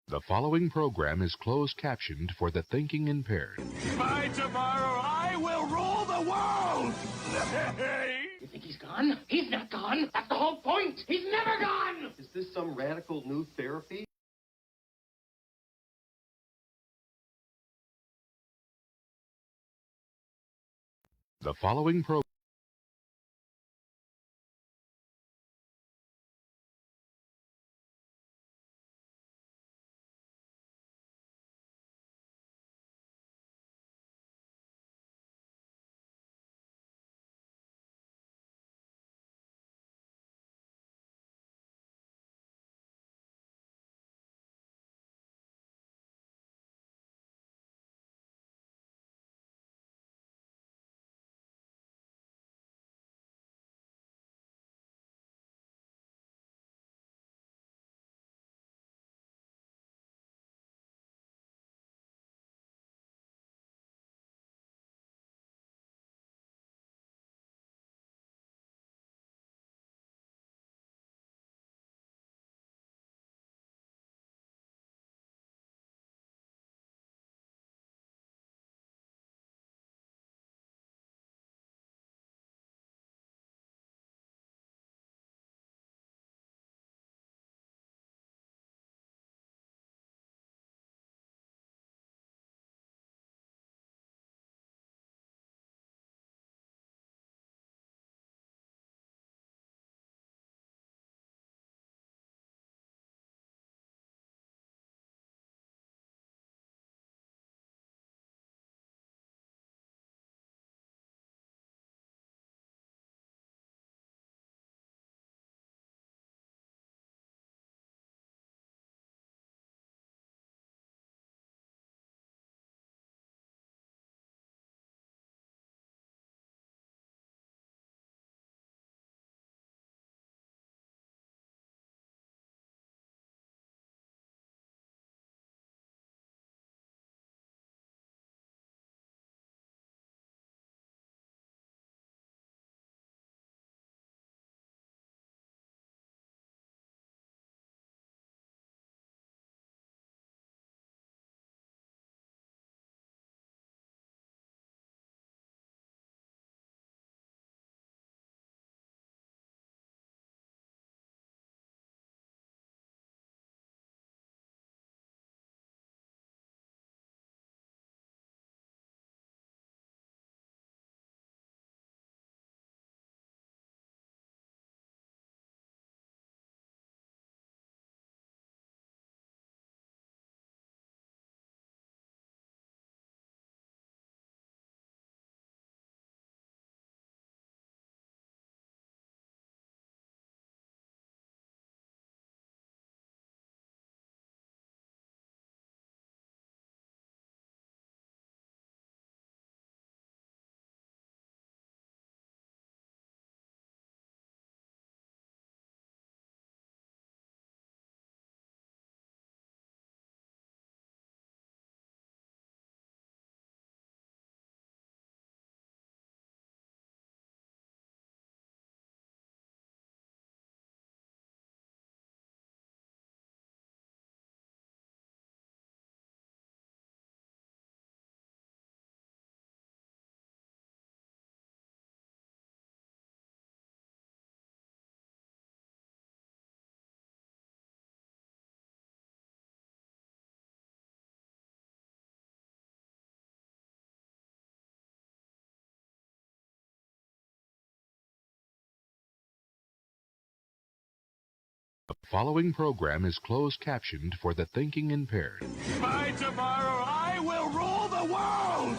The following program is closed captioned for the thinking impaired. By tomorrow, I will rule the world! You think he's gone? He's not gone. That's the whole point. He's never gone! Is this some radical new therapy? The following program. The following program is closed captioned for the thinking impaired. By tomorrow, I will rule the world!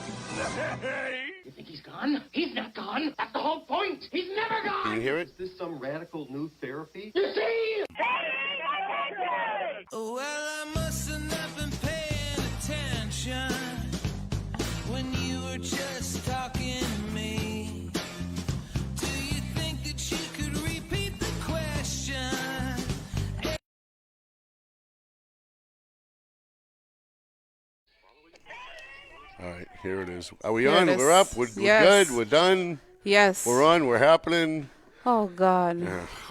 You think he's gone? He's not gone. That's the whole point. He's never gone! Can you hear it? Is this some radical new therapy? You see? Well, I must have not been paying attention when you were just talking to me. Do you think that you could repeat the question? All right, here it is. Are we on? We're up. We're good. We're done. Yes. We're on. We're happening. Oh, God.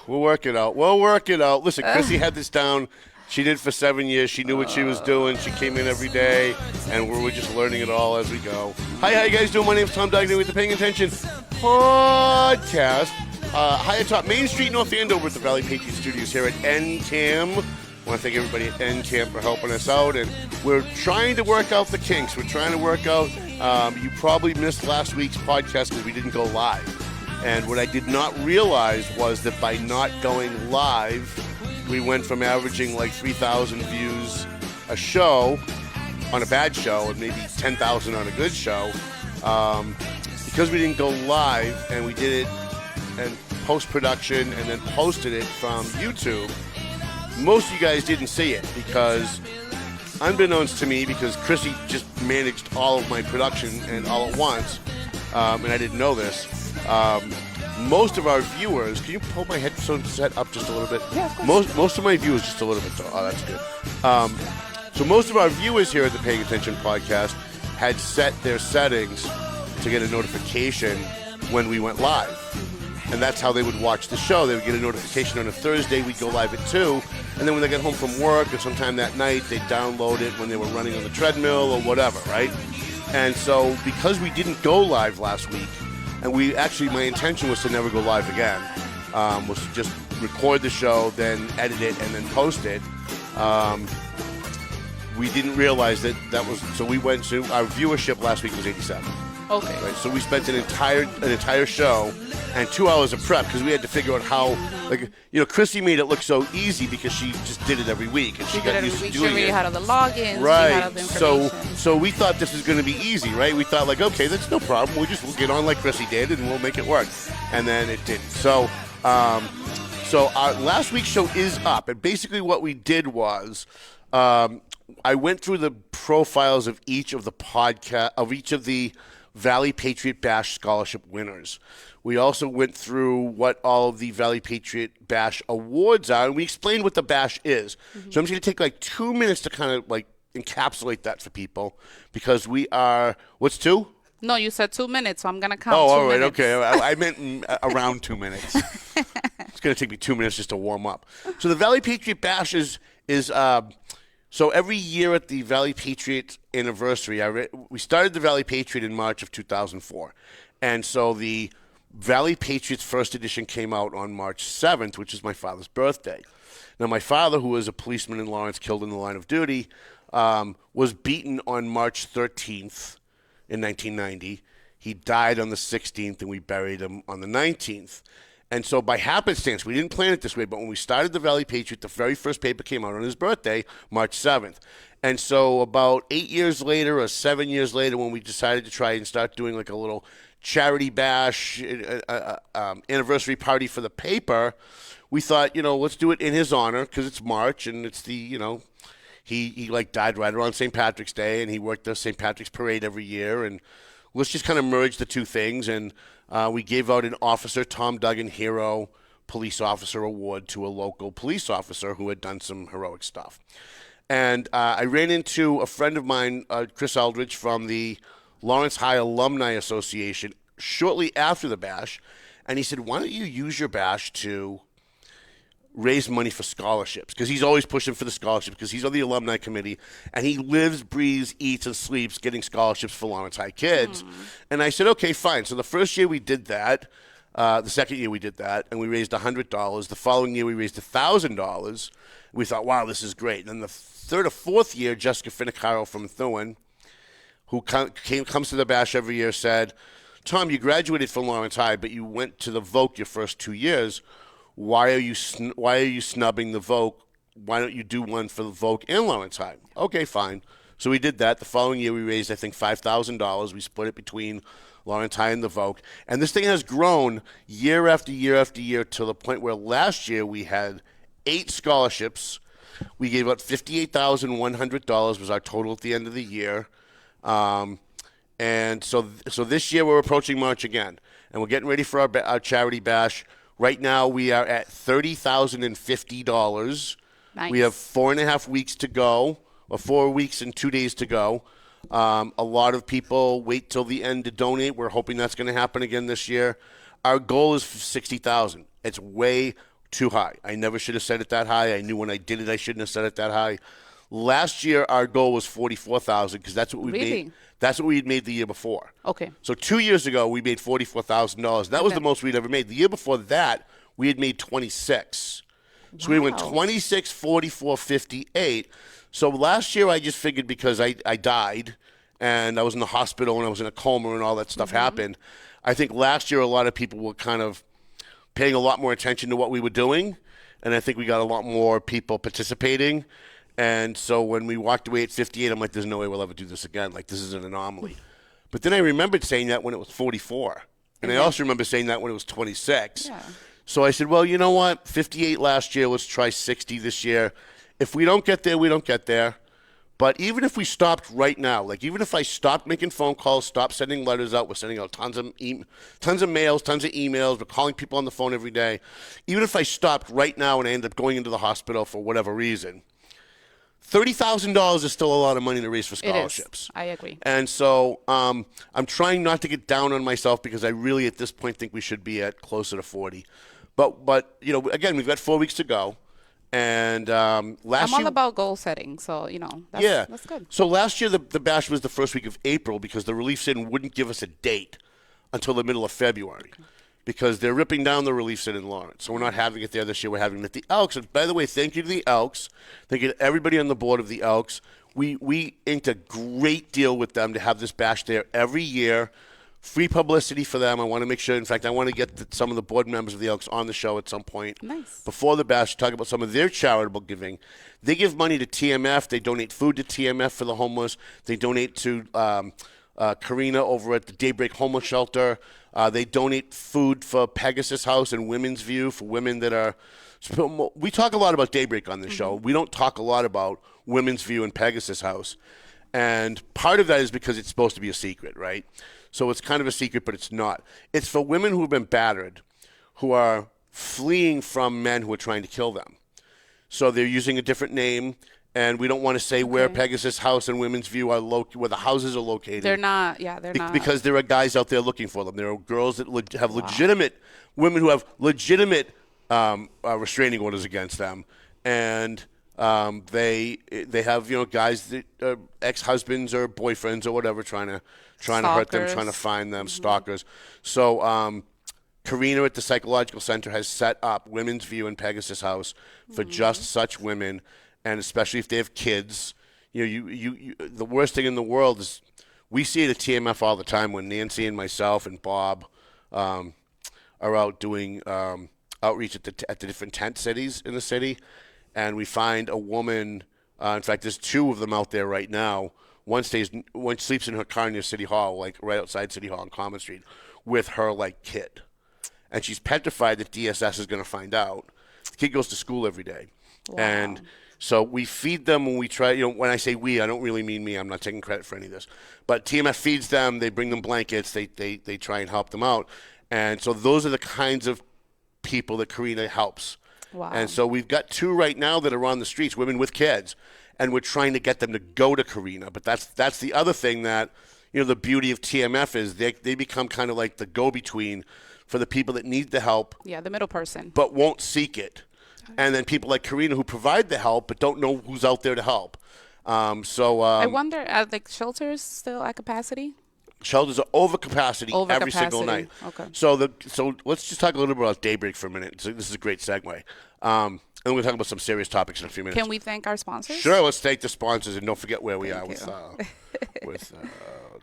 We'll work it out. We'll work it out. Listen, Chrissy had this down She did for 7 years. She knew what she was doing. She came in every day, and we were just learning it all as we go. Hi, how you guys doing? My name's Tom Duggan with the Paying Attention Podcast. High atop Main Street, North Andover at the Valley Patriot Studios here at NCAM. I want to thank everybody at NCAM for helping us out, and we're trying to work out the kinks. We're trying to work out. You probably missed last week's podcast because we didn't go live. And what I did not realize was that by not going live, we went from averaging like 3,000 views a show on a bad show and maybe 10,000 on a good show. Because we didn't go live and we did it and post-production and then posted it from YouTube, most of you guys didn't see it because, unbeknownst to me, because Chrissy just managed all of my production and all at once, and I didn't know this, most of our viewers, can you pull my headphone set up just a little bit? Yeah, of course. Most of my viewers just a little bit. Oh, that's good. So most of our viewers here at the Paying Attention Podcast had set their settings to get a notification when we went live. And that's how they would watch the show. They would get a notification on a Thursday. We'd go live at 2. And then when they got home from work or sometime that night, they'd download it when they were running on the treadmill or whatever, right? And so because we didn't go live last week, and my intention was to never go live again, was to just record the show, then edit it, and then post it. We didn't realize that was, so we went to, our viewership last week was 87. Okay. Right, so we spent an entire show and 2 hours of prep because we had to figure out how, Chrissy made it look so easy because she just did it every week. And she got used to doing it. She had all the logins. Right. She had all the information. So we thought this was going to be easy, right? We thought, okay, that's no problem. We'll get on like Chrissy did and we'll make it work. And then it didn't. So our last week's show is up. And basically what we did was I went through the profiles of each of the Valley Patriot Bash scholarship winners. We also went through what all of the Valley Patriot Bash awards are, and we explained what the Bash is. Mm-hmm. So I'm just going to take 2 minutes to kind of encapsulate that for people because we are, what's 2? No, you said 2 minutes, so I'm going to count 2 all right, minutes. okay. I meant around 2 minutes. It's going to take me 2 minutes just to warm up. So the Valley Patriot Bash is so every year at the Valley Patriot anniversary, we started the Valley Patriot in March of 2004. And so the Valley Patriot's first edition came out on March 7th, which is my father's birthday. Now, my father, who was a policeman in Lawrence, killed in the line of duty, was beaten on March 13th in 1990. He died on the 16th, and we buried him on the 19th. And so by happenstance, we didn't plan it this way, but when we started the Valley Patriot, the very first paper came out on his birthday, March 7th. And so about 8 years later or 7 years later, when we decided to try and start doing a little charity bash, anniversary party for the paper, we thought, let's do it in his honor because it's March and it's the, he died right around St. Patrick's Day and he worked the St. Patrick's Parade every year. And let's just kind of merge the two things. And we gave out an officer, Tom Duggan Hero Police Officer Award to a local police officer who had done some heroic stuff. And I ran into a friend of mine, Chris Aldridge, from the Lawrence High Alumni Association shortly after the bash, and he said, why don't you use your bash to raise money for scholarships? Because he's always pushing for the scholarships because he's on the alumni committee, and he lives, breathes, eats, and sleeps getting scholarships for Lawrence High kids. And I said, okay, fine. So the first year we did that. The second year we did that, and we raised $100. The following year we raised $1,000. We thought, wow, this is great. And then the third or fourth year, Jessica Finicaro from Thorne, who comes to the bash every year, said, Tom, you graduated from Lawrence High, but you went to the Voc your first 2 years. Why are you snubbing the Voc? Why don't you do one for the Voc and Lawrence High? Okay, fine. So we did that. The following year we raised, I think, $5,000. We split it between Lawrence High and the Voc. And this thing has grown year after year after year to the point where last year we had 8 scholarships. We gave out $58,100 was our total at the end of the year. And so this year we're approaching March again, and we're getting ready for our charity bash. Right now we are at $30,050. Nice. We have 4.5 weeks to go, or 4 weeks and 2 days to go. A lot of people wait till the end to donate. We're hoping that's going to happen again this year. Our goal is $60,000. It's way too high. I never should have set it that high. I knew when I did it I shouldn't have set it that high. Last year our goal was $44,000 because that's what we made. That's what we had made the year before. Okay. So 2 years ago we made $44,000. That was the most we'd ever made. The year before that we had made 26. So we went 26, 44, 58. So last year I just figured because I died and I was in the hospital and I was in a coma and all that stuff happened. I think last year a lot of people were kind of paying a lot more attention to what we were doing, and I think we got a lot more people participating. And so when we walked away at 58, I'm like, there's no way we'll ever do this again. Like, this is an anomaly. But then I remembered saying that when it was 44. And I also remember saying that when it was 26. Yeah. So I said, well, you know what? 58 last year, let's try 60 this year. If we don't get there, we don't get there. But even if we stopped right now, like even if I stopped making phone calls, stopped sending letters out, we're sending out tons of mails, tons of emails, we're calling people on the phone every day. Even if I stopped right now and I end up going into the hospital for whatever reason, $30,000 is still a lot of money to raise for scholarships. It is. I agree. And so I'm trying not to get down on myself because I really at this point think we should be at closer to 40. But you know, again, we've got 4 weeks to go. And last I'm all year, about goal setting, so you know that's good. So last year the bash was the first week of April because the relief sit-in wouldn't give us a date until the middle of February because they're ripping down the relief sit in Lawrence. So we're not having it there this year. We're having it at the Elks. And by the way, thank you to the Elks. Thank you to everybody on the board of the Elks. We inked a great deal with them to have this bash there every year. Free publicity for them. I want to make sure. In fact, I want to get some of the board members of the Elks on the show at some point. Nice. Before the bash, to talk about some of their charitable giving. They give money to TMF. They donate food to TMF for the homeless. They donate to Karina over at the Daybreak Homeless Shelter. They donate food for Pegasus House and Women's View for women that are. We talk a lot about Daybreak on this show. We don't talk a lot about Women's View and Pegasus House. And part of that is because it's supposed to be a secret, right? So it's kind of a secret, but it's not. It's for women who have been battered, who are fleeing from men who are trying to kill them. So they're using a different name, and we don't want to say where Pegasus House and Women's View are where the houses are located. They're not. They're not. Because there are guys out there looking for them. There are girls that have legitimate, women who have legitimate restraining orders against them, and they have guys that ex-husbands or boyfriends or whatever trying to hurt them, trying to find them, stalkers. So Karina at the Psychological Center has set up Women's View and Pegasus House for just such women, and especially if they have kids. You the worst thing in the world is we see it at TMF all the time when Nancy and myself and Bob are out doing outreach at the different tent cities in the city, and we find a woman. In fact, there's two of them out there right now. One sleeps in her car near City Hall, like right outside City Hall on Common Street, with her kid, and she's petrified that DSS is going to find out. The kid goes to school every day, and so we feed them when we try. When I say we, I don't really mean me. I'm not taking credit for any of this, but TMF feeds them. They bring them blankets. They try and help them out, and so those are the kinds of people that Karina helps. Wow. And so we've got two right now that are on the streets, women with kids. And we're trying to get them to go to Karina. But that's the other thing that, the beauty of TMF is they become kind of like the go-between for the people that need the help. Yeah, the middle person. But won't seek it. And then people like Karina who provide the help but don't know who's out there to help. I wonder, are shelters still at capacity? Shelters are over capacity every single night. Okay. So let's just talk a little bit about Daybreak for a minute. So this is a great segue. And we'll talk about some serious topics in a few minutes. Can we thank our sponsors? Sure, let's thank the sponsors and don't forget where we are with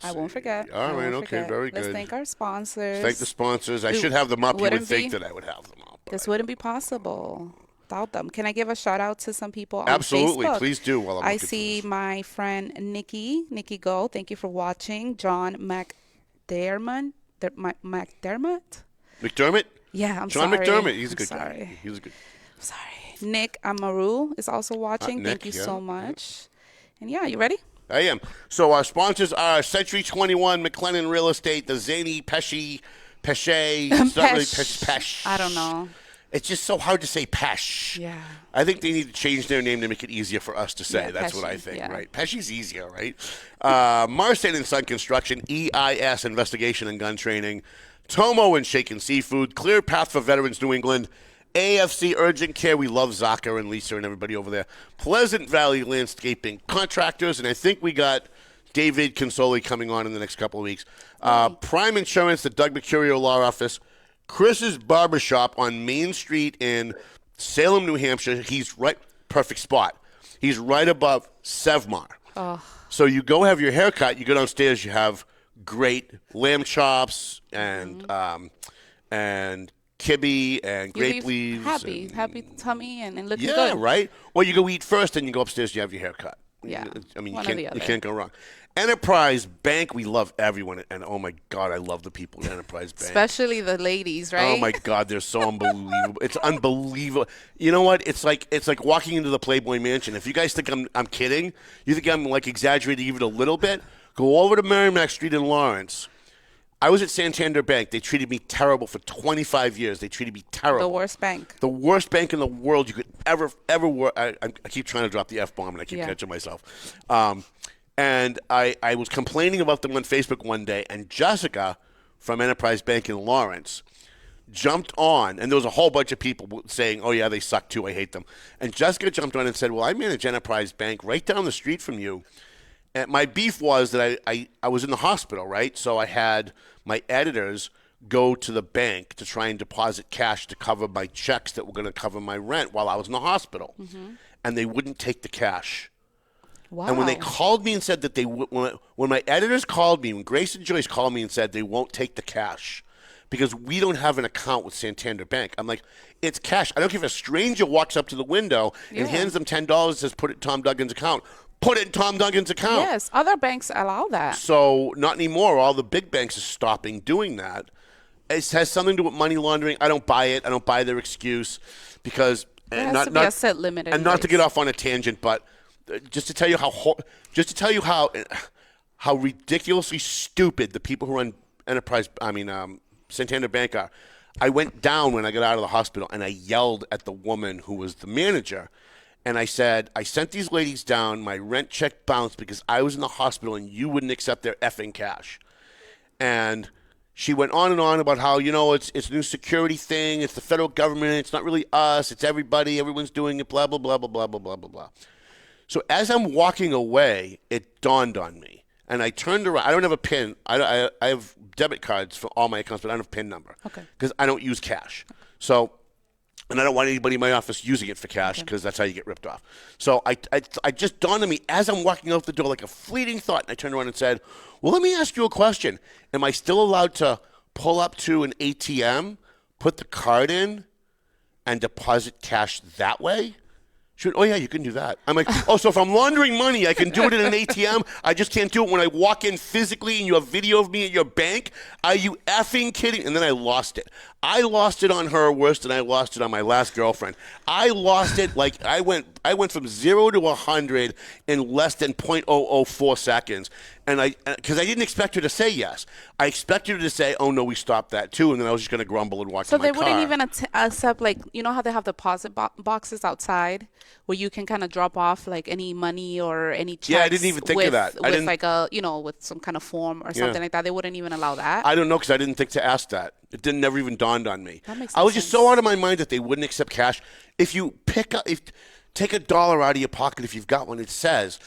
I won't forget. All right, okay, very good. Let's thank our sponsors. Thank the sponsors. I should have them up. You would think that I would have them up. This wouldn't be possible without them. Can I give a shout out to some people on Absolutely, Facebook? Please do. While I see my friend Nikki Go. Thank you for watching. John McDermott. Yeah, I'm John sorry. McDermott. He's a good guy. guy. He's a good. Sorry. Nick Amaru is also watching. Nick, Thank you so much. And you ready? I am. So our sponsors are Century 21, McLennan Real Estate, the Zany Pesce. It's not really Pesh. I don't know. It's just so hard to say Pesh. Yeah. I think they need to change their name to make it easier for us to say. Yeah, That's Pesci, what I think, yeah. right? Pesci's easier, right? Marston and Son Construction, EIS Investigation and Gun Training, Tomo and Shaken Seafood, Clear Path for Veterans New England, AFC Urgent Care, we love Zaka and Lisa and everybody over there. Pleasant Valley Landscaping Contractors, and I think we got David Consoli coming on in the next couple of weeks. Prime Insurance, the Doug Mercurio Law Office. Chris's Barbershop on Main Street in Salem, New Hampshire. He's right, perfect spot. He's right above Sevmar. Oh. So you go have your haircut, you go downstairs, you have great lamb chops and kibbe and grape leaves. Happy tummy and looking yeah, good. Right? Well, you go eat first, then you go upstairs, you have your haircut. Yeah. I mean, One or the you other. can't go wrong. Enterprise Bank, we love everyone. And, oh, my God, I love the people at Enterprise Bank. Especially the ladies, right? Oh, my God, they're so unbelievable. It's unbelievable. You know what? It's like walking into the Playboy Mansion. If you guys think I'm kidding, you think I'm, like, exaggerating even a little bit, go over to Merrimack Street in Lawrence. I was at Santander Bank. They treated me terrible for 25 years. They treated me terrible. The worst bank. The worst bank in the world you could ever work. I keep trying to drop the F-bomb, and I keep catching myself. And I was complaining about them on Facebook one day, and Jessica from Enterprise Bank in Lawrence jumped on, and there was a whole bunch of people saying, oh, yeah, they suck too, I hate them. And Jessica jumped on and said, well, I manage Enterprise Bank right down the street from you. And my beef was that I was in the hospital, right? So I had my editors go to the bank to try and deposit cash to cover my checks that were going to cover my rent while I was in the hospital. Mm-hmm. And they wouldn't take the cash. Wow. And when they called me and said that when my editors called me, when Grace and Joyce called me and said they won't take the cash because we don't have an account with Santander Bank, I'm like, it's cash. I don't care if a stranger walks up to the window and hands them $10 and says, put it in Tom Duggan's account. Put it in Tom Duggan's account. Yes, other banks allow that. So not anymore. All the big banks are stopping doing that. It has something to do with money laundering. I don't buy it. I don't buy their excuse because There has to be a set limit. And not to get off on a tangent, but just to tell you how ridiculously stupid the people who run Santander Bank are. I went down when I got out of the hospital and I yelled at the woman who was the manager. And I said, I sent these ladies down, my rent check bounced because I was in the hospital and you wouldn't accept their effing cash. And she went on and on about how, it's a new security thing, it's the federal government, it's not really us, it's everybody, everyone's doing it, blah, blah, blah, blah, blah, blah, blah, blah, blah. So as I'm walking away, it dawned on me. And I turned around. I don't have a PIN. I have debit cards for all my accounts, but I don't have a PIN number. Okay. Because I don't use cash. So... And I don't want anybody in my office using it for cash because that's how you get ripped off. So I just dawned on me as I'm walking out the door like a fleeting thought. And I turned around and said, well, let me ask you a question. Am I still allowed to pull up to an ATM, put the card in, and deposit cash that way? Oh, yeah, you can do that. I'm like, oh, so if I'm laundering money, I can do it in an ATM? I just can't do it when I walk in physically and you have video of me at your bank? Are you effing kidding? And then I lost it. I lost it on her worse than I lost it on my last girlfriend. I lost it like I went from 0 to 100 in less than 0.004 seconds. And because I didn't expect her to say yes. I expected her to say, oh, no, we stopped that too. And then I was just going to grumble and walk to my car. So they wouldn't even accept, like, you know how they have deposit boxes outside where you can kind of drop off, like, any money or any checks? Yeah, I didn't even think of that. With, like, with some kind of form or something like that. They wouldn't even allow that? I don't know because I didn't think to ask that. It never even dawned on me. That makes I was sense. just so out of my mind that they wouldn't accept cash. If you take $1 out of your pocket, if you've got one, it says,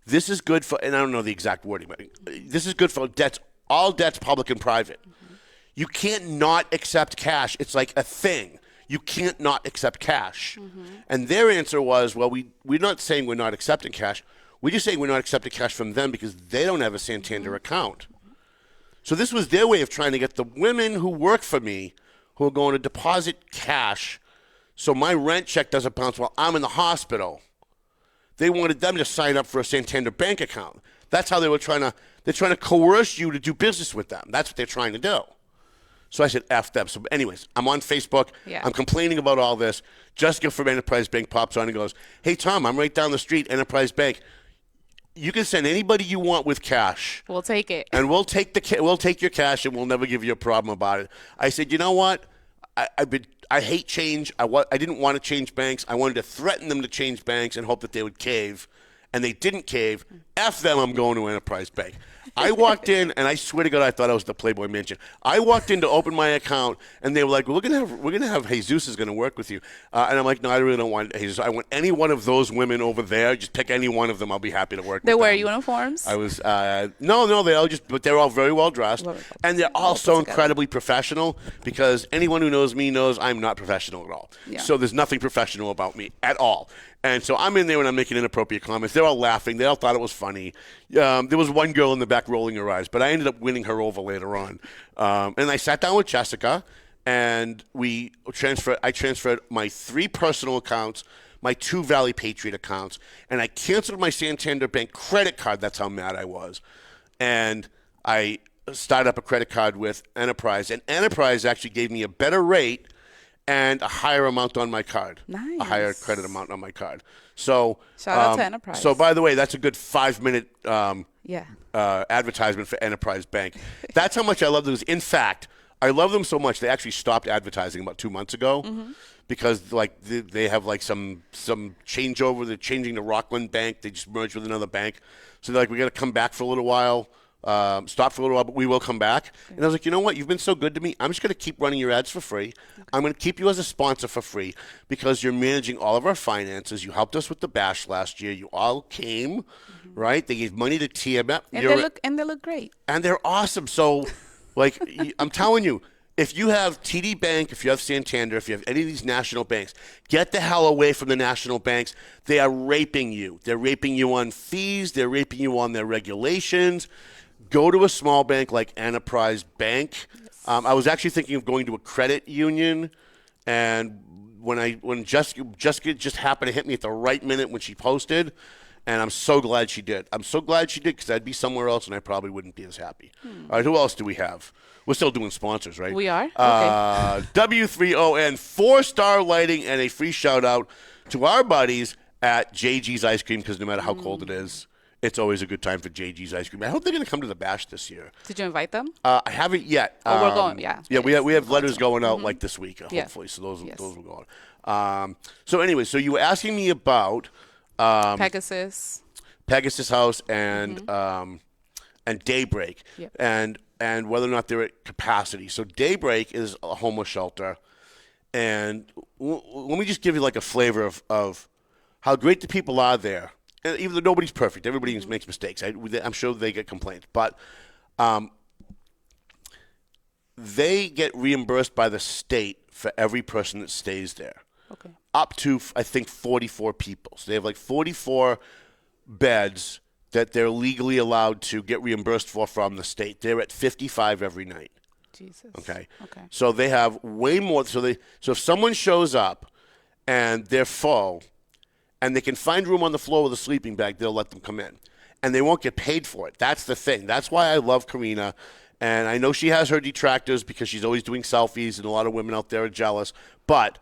this is good for, and I don't know the exact wording, but this is good for debts, all debts, public and private. Mm-hmm. You can't not accept cash. It's like a thing. You can't not accept cash. Mm-hmm. And their answer was, well, we're not saying we're not accepting cash. We're just saying we're not accepting cash from them because they don't have a Santander account. So this was their way of trying to get the women who work for me who are going to deposit cash so my rent check doesn't bounce while I'm in the hospital. They wanted them to sign up for a Santander Bank account. That's how they're trying to coerce you to do business with them. That's what they're trying to do. So I said, F them. So anyways, I'm on Facebook. Yeah. I'm complaining about all this. Jessica from Enterprise Bank pops on and goes, hey, Tom, I'm right down the street, Enterprise Bank. You can send anybody you want with cash. We'll take it. And we'll take your cash and we'll never give you a problem about it. I said, you know what? I hate change. I didn't want to change banks. I wanted to threaten them to change banks and hope that they would cave. And they didn't cave. F them, I'm going to Enterprise Bank. I walked in, and I swear to God, I thought I was the Playboy Mansion. I walked in to open my account, and they were like, "We're gonna have Jesus is gonna work with you." And I'm like, "No, I really don't want Jesus. I want any one of those women over there. Just pick any one of them. I'll be happy to work." They with wear them. uniforms? I was no, but they're all very well dressed, and they're all so incredibly professional. Because anyone who knows me knows I'm not professional at all. Yeah. So there's nothing professional about me at all. And so I'm in there and I'm making inappropriate comments. They're all laughing. They all thought it was funny. There was one girl in the back rolling her eyes, but I ended up winning her over later on. And I sat down with Jessica, and I transferred my 3 personal accounts, my 2 Valley Patriot accounts, and I canceled my Santander Bank credit card. That's how mad I was. And I started up a credit card with Enterprise, and Enterprise actually gave me a better rate and a higher amount on my card. Nice. A higher credit amount on my card. So shout out to Enterprise. So by the way, that's a good 5-minute Yeah. advertisement for Enterprise Bank. That's how much I love them. In fact, I love them so much they actually stopped advertising about 2 months ago because like they have like some changeover. They're changing to Rockland Bank. They just merged with another bank. So they're like, we got to come back for a little while. Stop for a little while, but we will come back. And I was like, you know what? You've been so good to me. I'm just going to keep running your ads for free. I'm going to keep you as a sponsor for free because you're managing all of our finances. You helped us with the bash last year. You all came, right? They gave money to TMF. And they look great. And they're awesome. So, like, I'm telling you, if you have TD Bank, if you have Santander, if you have any of these national banks, get the hell away from the national banks. They are raping you. They're raping you on fees. They're raping you on their regulations. Go to a small bank like Enterprise Bank. Yes. I was actually thinking of going to a credit union, and when Jessica just happened to hit me at the right minute when she posted, and I'm so glad she did. I'm so glad she did because I'd be somewhere else and I probably wouldn't be as happy. All right, who else do we have? We're still doing sponsors, right? We are? Okay. W3ON, 4-star lighting, and a free shout-out to our buddies at JG's Ice Cream because no matter how cold it is, it's always a good time for JG's Ice Cream. I hope they're going to come to the bash this year. Did you invite them? I haven't yet. Oh, we're going, yeah. Yeah, we have letters going out like this week, hopefully. So those will go on. So anyway, so you were asking me about Pegasus House and Daybreak, and whether or not they're at capacity. So Daybreak is a homeless shelter, and let me just give you like a flavor of how great the people are there. And even though nobody's perfect, everybody makes mistakes. I'm sure they get complaints, but they get reimbursed by the state for every person that stays there. Okay. Up to, I think, 44 people. So they have like 44 beds that they're legally allowed to get reimbursed for from the state. They're at 55 every night. Jesus. Okay. Okay. So they have way more. So if someone shows up and they're full, and they can find room on the floor with a sleeping bag, they'll let them come in. And they won't get paid for it. That's the thing. That's why I love Karina. And I know she has her detractors because she's always doing selfies, and a lot of women out there are jealous. But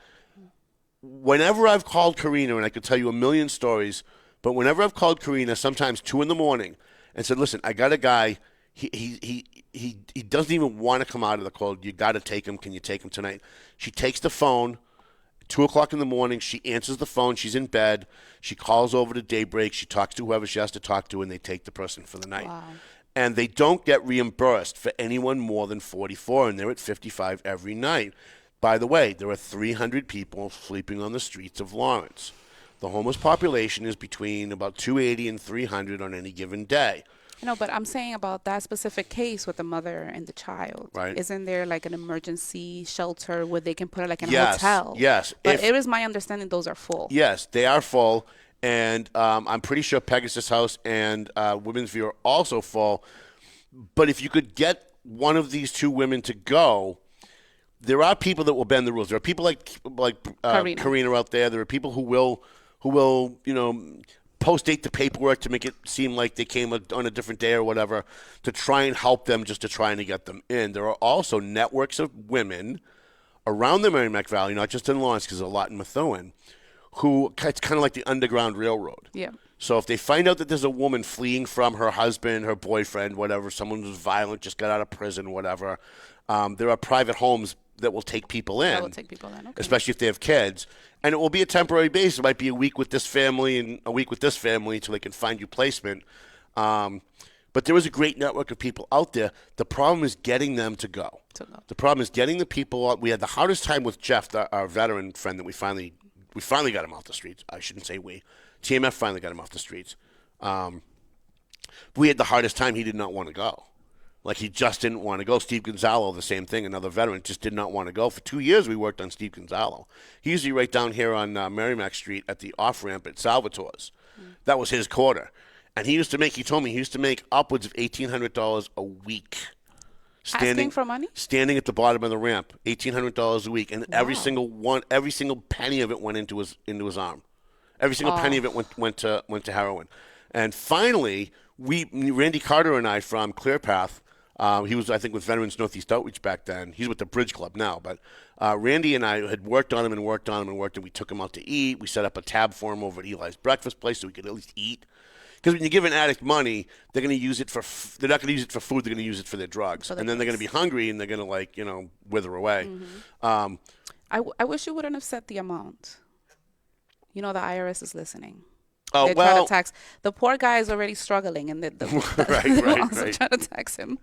whenever I've called Karina, and I could tell you a million stories, but whenever I've called Karina, sometimes 2 in the morning, and said, listen, I got a guy, he doesn't even want to come out of the cold. You got to take him. Can you take him tonight? She takes the phone. 2 o'clock in the morning, she answers the phone. She's in bed. She calls over to Daybreak. She talks to whoever she has to talk to, and they take the person for the night. Wow. And they don't get reimbursed for anyone more than 44, and they're at 55 every night. By the way, there are 300 people sleeping on the streets of Lawrence. The homeless population is between about 280 and 300 on any given day. No, but I'm saying about that specific case with the mother and the child. Right. Isn't there like an emergency shelter where they can put her like in a hotel? Yes. But it is my understanding those are full. Yes, they are full. And I'm pretty sure Pegasus House and Women's View are also full. But if you could get one of these 2 women to go, there are people that will bend the rules. There are people like Karina out there. There are people who will post-date the paperwork to make it seem like they came on a different day or whatever to try and help them just to try and get them in. There are also networks of women around the Merrimack Valley, not just in Lawrence because there's a lot in Methuen, who it's kind of like the Underground Railroad. Yeah. So if they find out that there's a woman fleeing from her husband, her boyfriend, whatever, someone who's violent, just got out of prison, whatever, there are private homes that will take people in. That will take people in, okay. Especially if they have kids. And it will be a temporary basis. It might be a week with this family and a week with this family until they can find you placement. But there was a great network of people out there. The problem is getting them to go. The problem is getting the people out. We had the hardest time with Jeff, our veteran friend, that we finally got him off the streets. I shouldn't say we. TMF finally got him off the streets. We had the hardest time. He did not want to go. Like, he just didn't want to go. Steve Gonzalo, the same thing, another veteran, just did not want to go. For 2 years, we worked on Steve Gonzalo. He's usually right down here on Merrimack Street at the off-ramp at Salvatore's. That was his quarter. And he told me he used to make upwards of $1,800 a week. Asking for money? Standing at the bottom of the ramp, $1,800 a week. And every single penny of it went into his arm. Every single penny of it went to heroin. And finally, Randy Carter and I from Clear Path, he was, I think, with Veterans Northeast Outreach back then. He's with the Bridge Club now. But Randy and I had worked on him and we took him out to eat. We set up a tab for him over at Eli's breakfast place so we could at least eat. Because when you give an addict money, they're going to use it they're not going to use it for food, they're going to use it for their drugs. And then they're going to be hungry and they're going to, wither away. I wish you wouldn't have set the amount. The IRS is listening. Oh, They're trying to tax. The poor guy is already struggling, and the right. trying to tax him.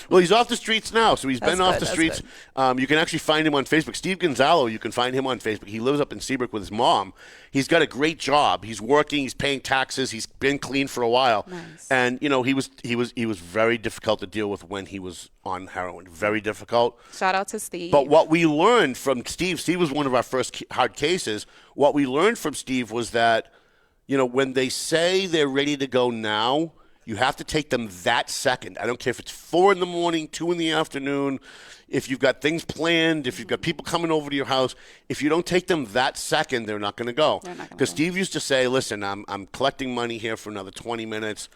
Well, he's off the streets now, so he's been off the That's streets. You can actually find him on Facebook. Steve Gonzalo, you can find him on Facebook. He lives up in Seabrook with his mom. He's got a great job. He's working. He's paying taxes. He's been clean for a while. Nice. And he was very difficult to deal with when he was on heroin. Very difficult. Shout out to Steve. But what we learned from Steve was one of our first hard cases. What we learned from Steve was that, when they say they're ready to go now, you have to take them that second. I don't care if it's 4 a.m, 2 p.m, if you've got things planned, if you've got people coming over to your house. If you don't take them that second, they're not going to go. Because Steve used to say, listen, I'm collecting money here for another 20 minutes.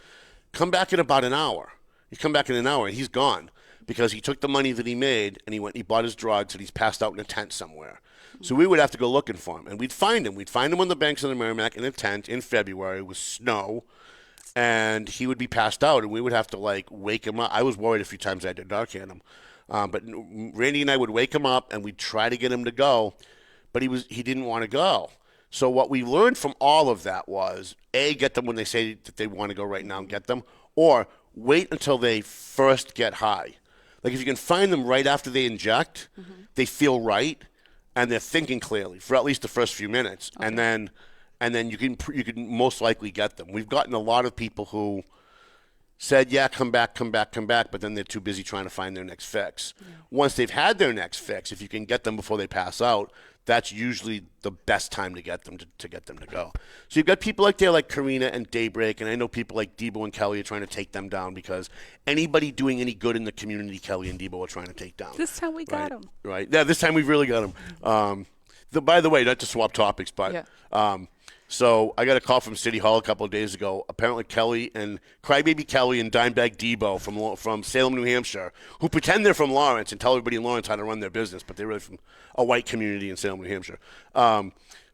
Come back in about an hour. You come back in an hour, and he's gone. Because he took the money that he made, and he bought his drugs, and he's passed out in a tent somewhere. So we would have to go looking for him, and we'd find him. We'd find him on the banks of the Merrimack in a tent in February with snow, and he would be passed out, and we would have to, wake him up. I was worried a few times I had to dark hand him. But Randy and I would wake him up, and we'd try to get him to go, but he didn't want to go. So what we learned from all of that was, A, get them when they say that they want to go right now and get them, or wait until they first get high. Like, if you can find them right after they inject, they feel right, and they're thinking clearly for at least the first few minutes, and then you can most likely get them. We've gotten a lot of people who said, yeah, come back, but then they're too busy trying to find their next fix. Yeah. Once they've had their next fix, if you can get them before they pass out, that's usually the best time to get them to get them to go. So you've got people like Karina and Daybreak, and I know people like Debo and Kelly are trying to take them down because anybody doing any good in the community, Kelly and Debo are trying to take down. This time we got them. Right. Yeah, this time we've really got them. By the way, not to swap topics, but so I got a call from City Hall a couple of days ago. Apparently Kelly and Crybaby Kelly and Dimebag Debo from Salem, New Hampshire, who pretend they're from Lawrence and tell everybody in Lawrence how to run their business, but they're really from a white community in Salem, New Hampshire,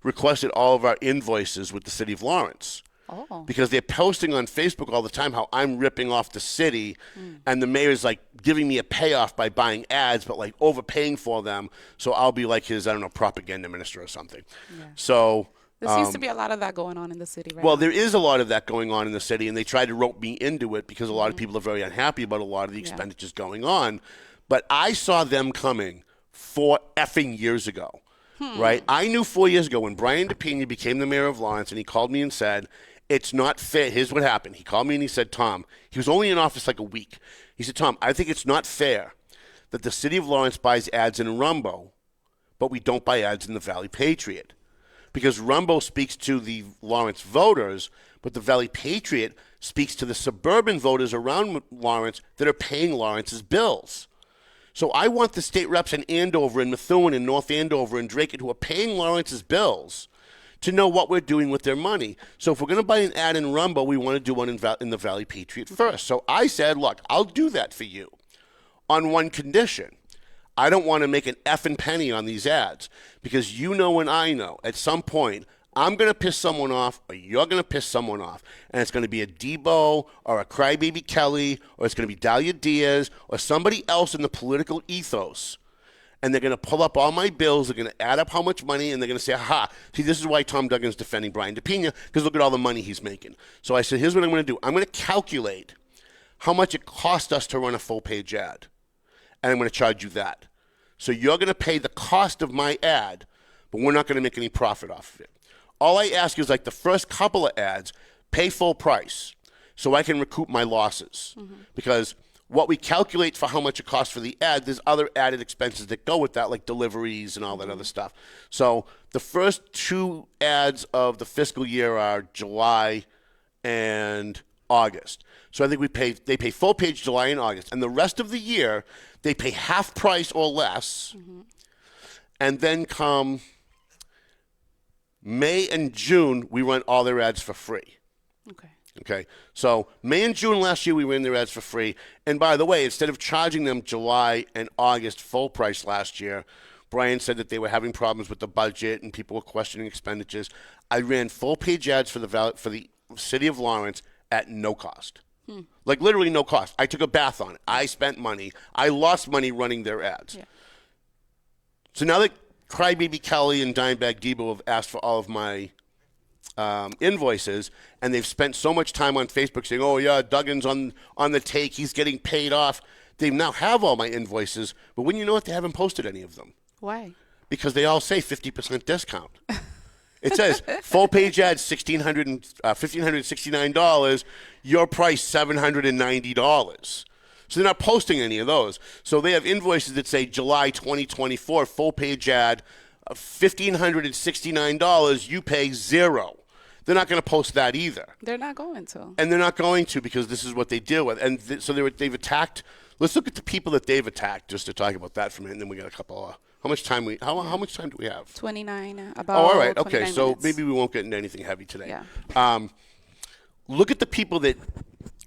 requested all of our invoices with the city of Lawrence. Oh. Because they're posting on Facebook all the time how I'm ripping off the city, and the mayor's giving me a payoff by buying ads, but overpaying for them. So I'll be like his, propaganda minister or something. Yeah. So there seems to be a lot of that going on in the city right now. Well, there is a lot of that going on in the city, and they tried to rope me into it because a lot of people are very unhappy about a lot of the expenditures going on. But I saw them coming 4 effing years ago, right? I knew 4 years ago when Brian DePena became the mayor of Lawrence, and he called me and said, it's not fair. Here's what happened. He called me and he said, Tom, he was only in office a week. He said, Tom, I think it's not fair that the city of Lawrence buys ads in Rumbo, but we don't buy ads in the Valley Patriot. Because Rumbo speaks to the Lawrence voters, but the Valley Patriot speaks to the suburban voters around Lawrence that are paying Lawrence's bills. So I want the state reps in Andover and Methuen and North Andover and Drake who are paying Lawrence's bills to know what we're doing with their money. So if we're going to buy an ad in Rumbo, we want to do one in the Valley Patriot first. So I said, look, I'll do that for you on one condition. I don't want to make an effing penny on these ads because you know and I know at some point I'm going to piss someone off or you're going to piss someone off. And it's going to be a Debo or a Crybaby Kelly or it's going to be Dahlia Diaz or somebody else in the political ethos. and they're going to pull up all my bills. They're going to add up how much money, and they're going to say, aha, see, this is why Tom Duggan's defending Brian DePena, because look at all the money he's making. So I said, here's what I'm going to do. I'm going to calculate how much it cost us to run a full-page ad, and I'm going to charge you that. So you're going to pay the cost of my ad, but we're not going to make any profit off of it. All I ask is, like, the first couple of ads, pay full price so I can recoup my losses. Because what we calculate for how much it costs for the ad, there's other added expenses that go with that, like deliveries and all that other stuff. So the first 2 ads of the fiscal year are July and August. So I think they pay full page July and August. And the rest of the year, they pay half price or less. And then come May and June, we run all their ads for free. Okay. So May and June last year, we ran their ads for free. And by the way, instead of charging them July and August full price last year, Brian said that they were having problems with the budget and people were questioning expenditures. I ran full page ads for the city of Lawrence at no cost. Like literally no cost. I took a bath on it. I spent money. I lost money running their ads. Yeah. So now that Crybaby Kelly and Dimebag Debo have asked for all of my invoices, and they've spent so much time on Facebook saying, oh, yeah, Duggan's on the take. He's getting paid off. They now have all my invoices, but when you know what, they haven't posted any of them. Why? Because they all say 50% discount. It says full page ad $1,569. Your price $790. So they're not posting any of those. So they have invoices that say July 2024 full page ad $1,569. You pay $0. They're not going to post that either. They're not going to. And they're not going to because this is what they deal with. And so they've attacked. Let's look at the people that they've attacked just to talk about that for a minute. And then we got a couple of. How much time how much time do we have? 29. About. Oh, all right. Okay. So minutes. Maybe we won't get into anything heavy today. Yeah. Look at the people that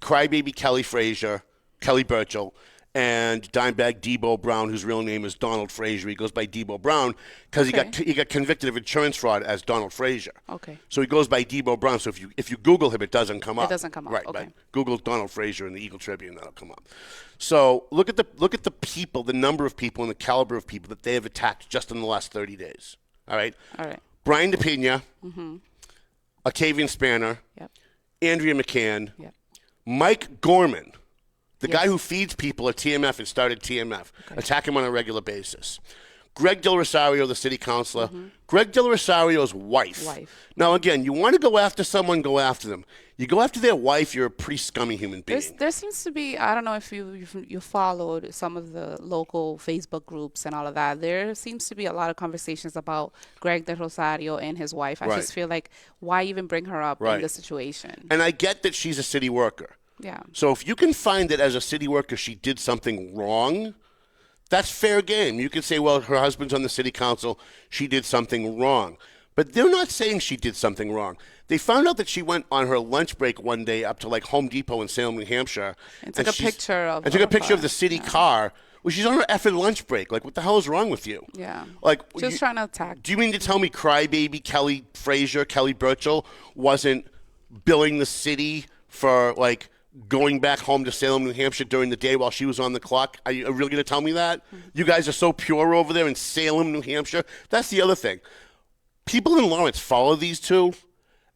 Crybaby Frazier, Kelly Birchall, and Dimebag Debo Brown, whose real name is Donald Frazier. He goes by Debo Brown because he got convicted of insurance fraud as Donald Frazier. Okay. So he goes by Debo Brown. So if you Google him, it doesn't come up. It doesn't come up. Right. Okay. But Google Donald Frazier in the Eagle Tribune, that'll come up. So look at the people, the number of people, and the caliber of people that they have attacked just in the last 30 days. All right. All right. Brian DePena, Octavian Spanner, Andrea McCann, Mike Gorman. The guy who feeds people at TMF and started TMF. Attack him on a regular basis. Greg Del Rosario, the city councilor. Greg Del Rosario's wife. Now, again, you want to go after someone, go after them. You go after their wife, you're a pretty scummy human being. There seems to be, I don't know if you followed some of the local Facebook groups and all of that. There seems to be a lot of conversations about Greg Del Rosario and his wife. I just feel like, why even bring her up in this situation? And I get that she's a city worker. Yeah. So if you can find that as a city worker she did something wrong, that's fair game. You can say, well, her husband's on the city council, she did something wrong. But they're not saying she did something wrong. They found out that she went on her lunch break one day up to like Home Depot in Salem, New Hampshire. And took a picture of the city car. Well, she's on her effing lunch break. Like, what the hell is wrong with you? Yeah. Like, just trying to attack. Do you mean to tell me Crybaby Kelly Frazier, Kelly Birchall wasn't billing the city for like going back home to Salem, New Hampshire during the day while she was on the clock? Are you really going to tell me that? You guys are so pure over there in Salem, New Hampshire. That's the other thing. People in Lawrence follow these two,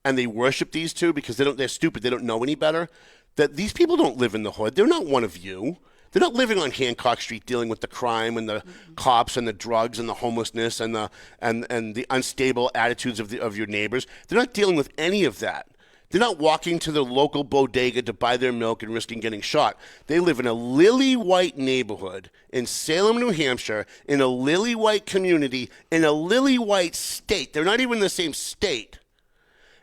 and they worship these two because they're stupid. They don't know any better. That these people don't live in the hood. They're not one of you. They're not living on Hancock Street dealing with the crime and the cops and the drugs and the homelessness and the unstable attitudes of your neighbors. They're not dealing with any of that. They're not walking to the local bodega to buy their milk and risking getting shot. They live in a lily-white neighborhood in Salem, New Hampshire, in a lily-white community, in a lily-white state. They're not even in the same state.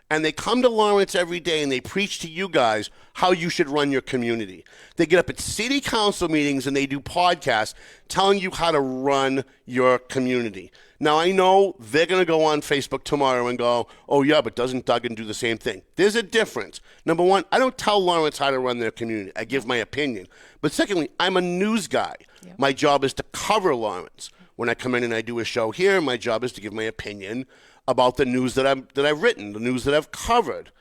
And they come to Lawrence every day and they preach to you guys how you should run your community. They get up at city council meetings and they do podcasts telling you how to run your community. Now, I know they're going to go on Facebook tomorrow and go, oh, yeah, but doesn't Duggan do the same thing? There's a difference. Number one, I don't tell Lawrence how to run their community. I give my opinion. But secondly, I'm a news guy. Yep. My job is to cover Lawrence. when I come in and I do a show here, my job is to give my opinion about the news that I've written, the news that I've covered.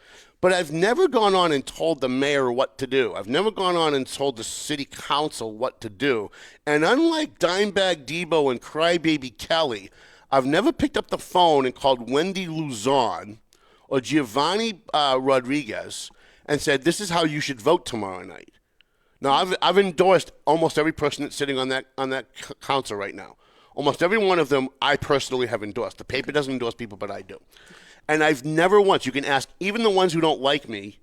But I've never gone on and told the mayor what to do. I've never gone on and told the city council what to do. And unlike Dimebag Debo and Crybaby Kelly, I've never picked up the phone and called Wendy Luzon or Giovanni Rodriguez and said, this is how you should vote tomorrow night. Now, I've endorsed almost every person that's sitting on that council right now. Almost every one of them I personally have endorsed. The paper doesn't endorse people, but I do. And I've never once, you can ask even the ones who don't like me,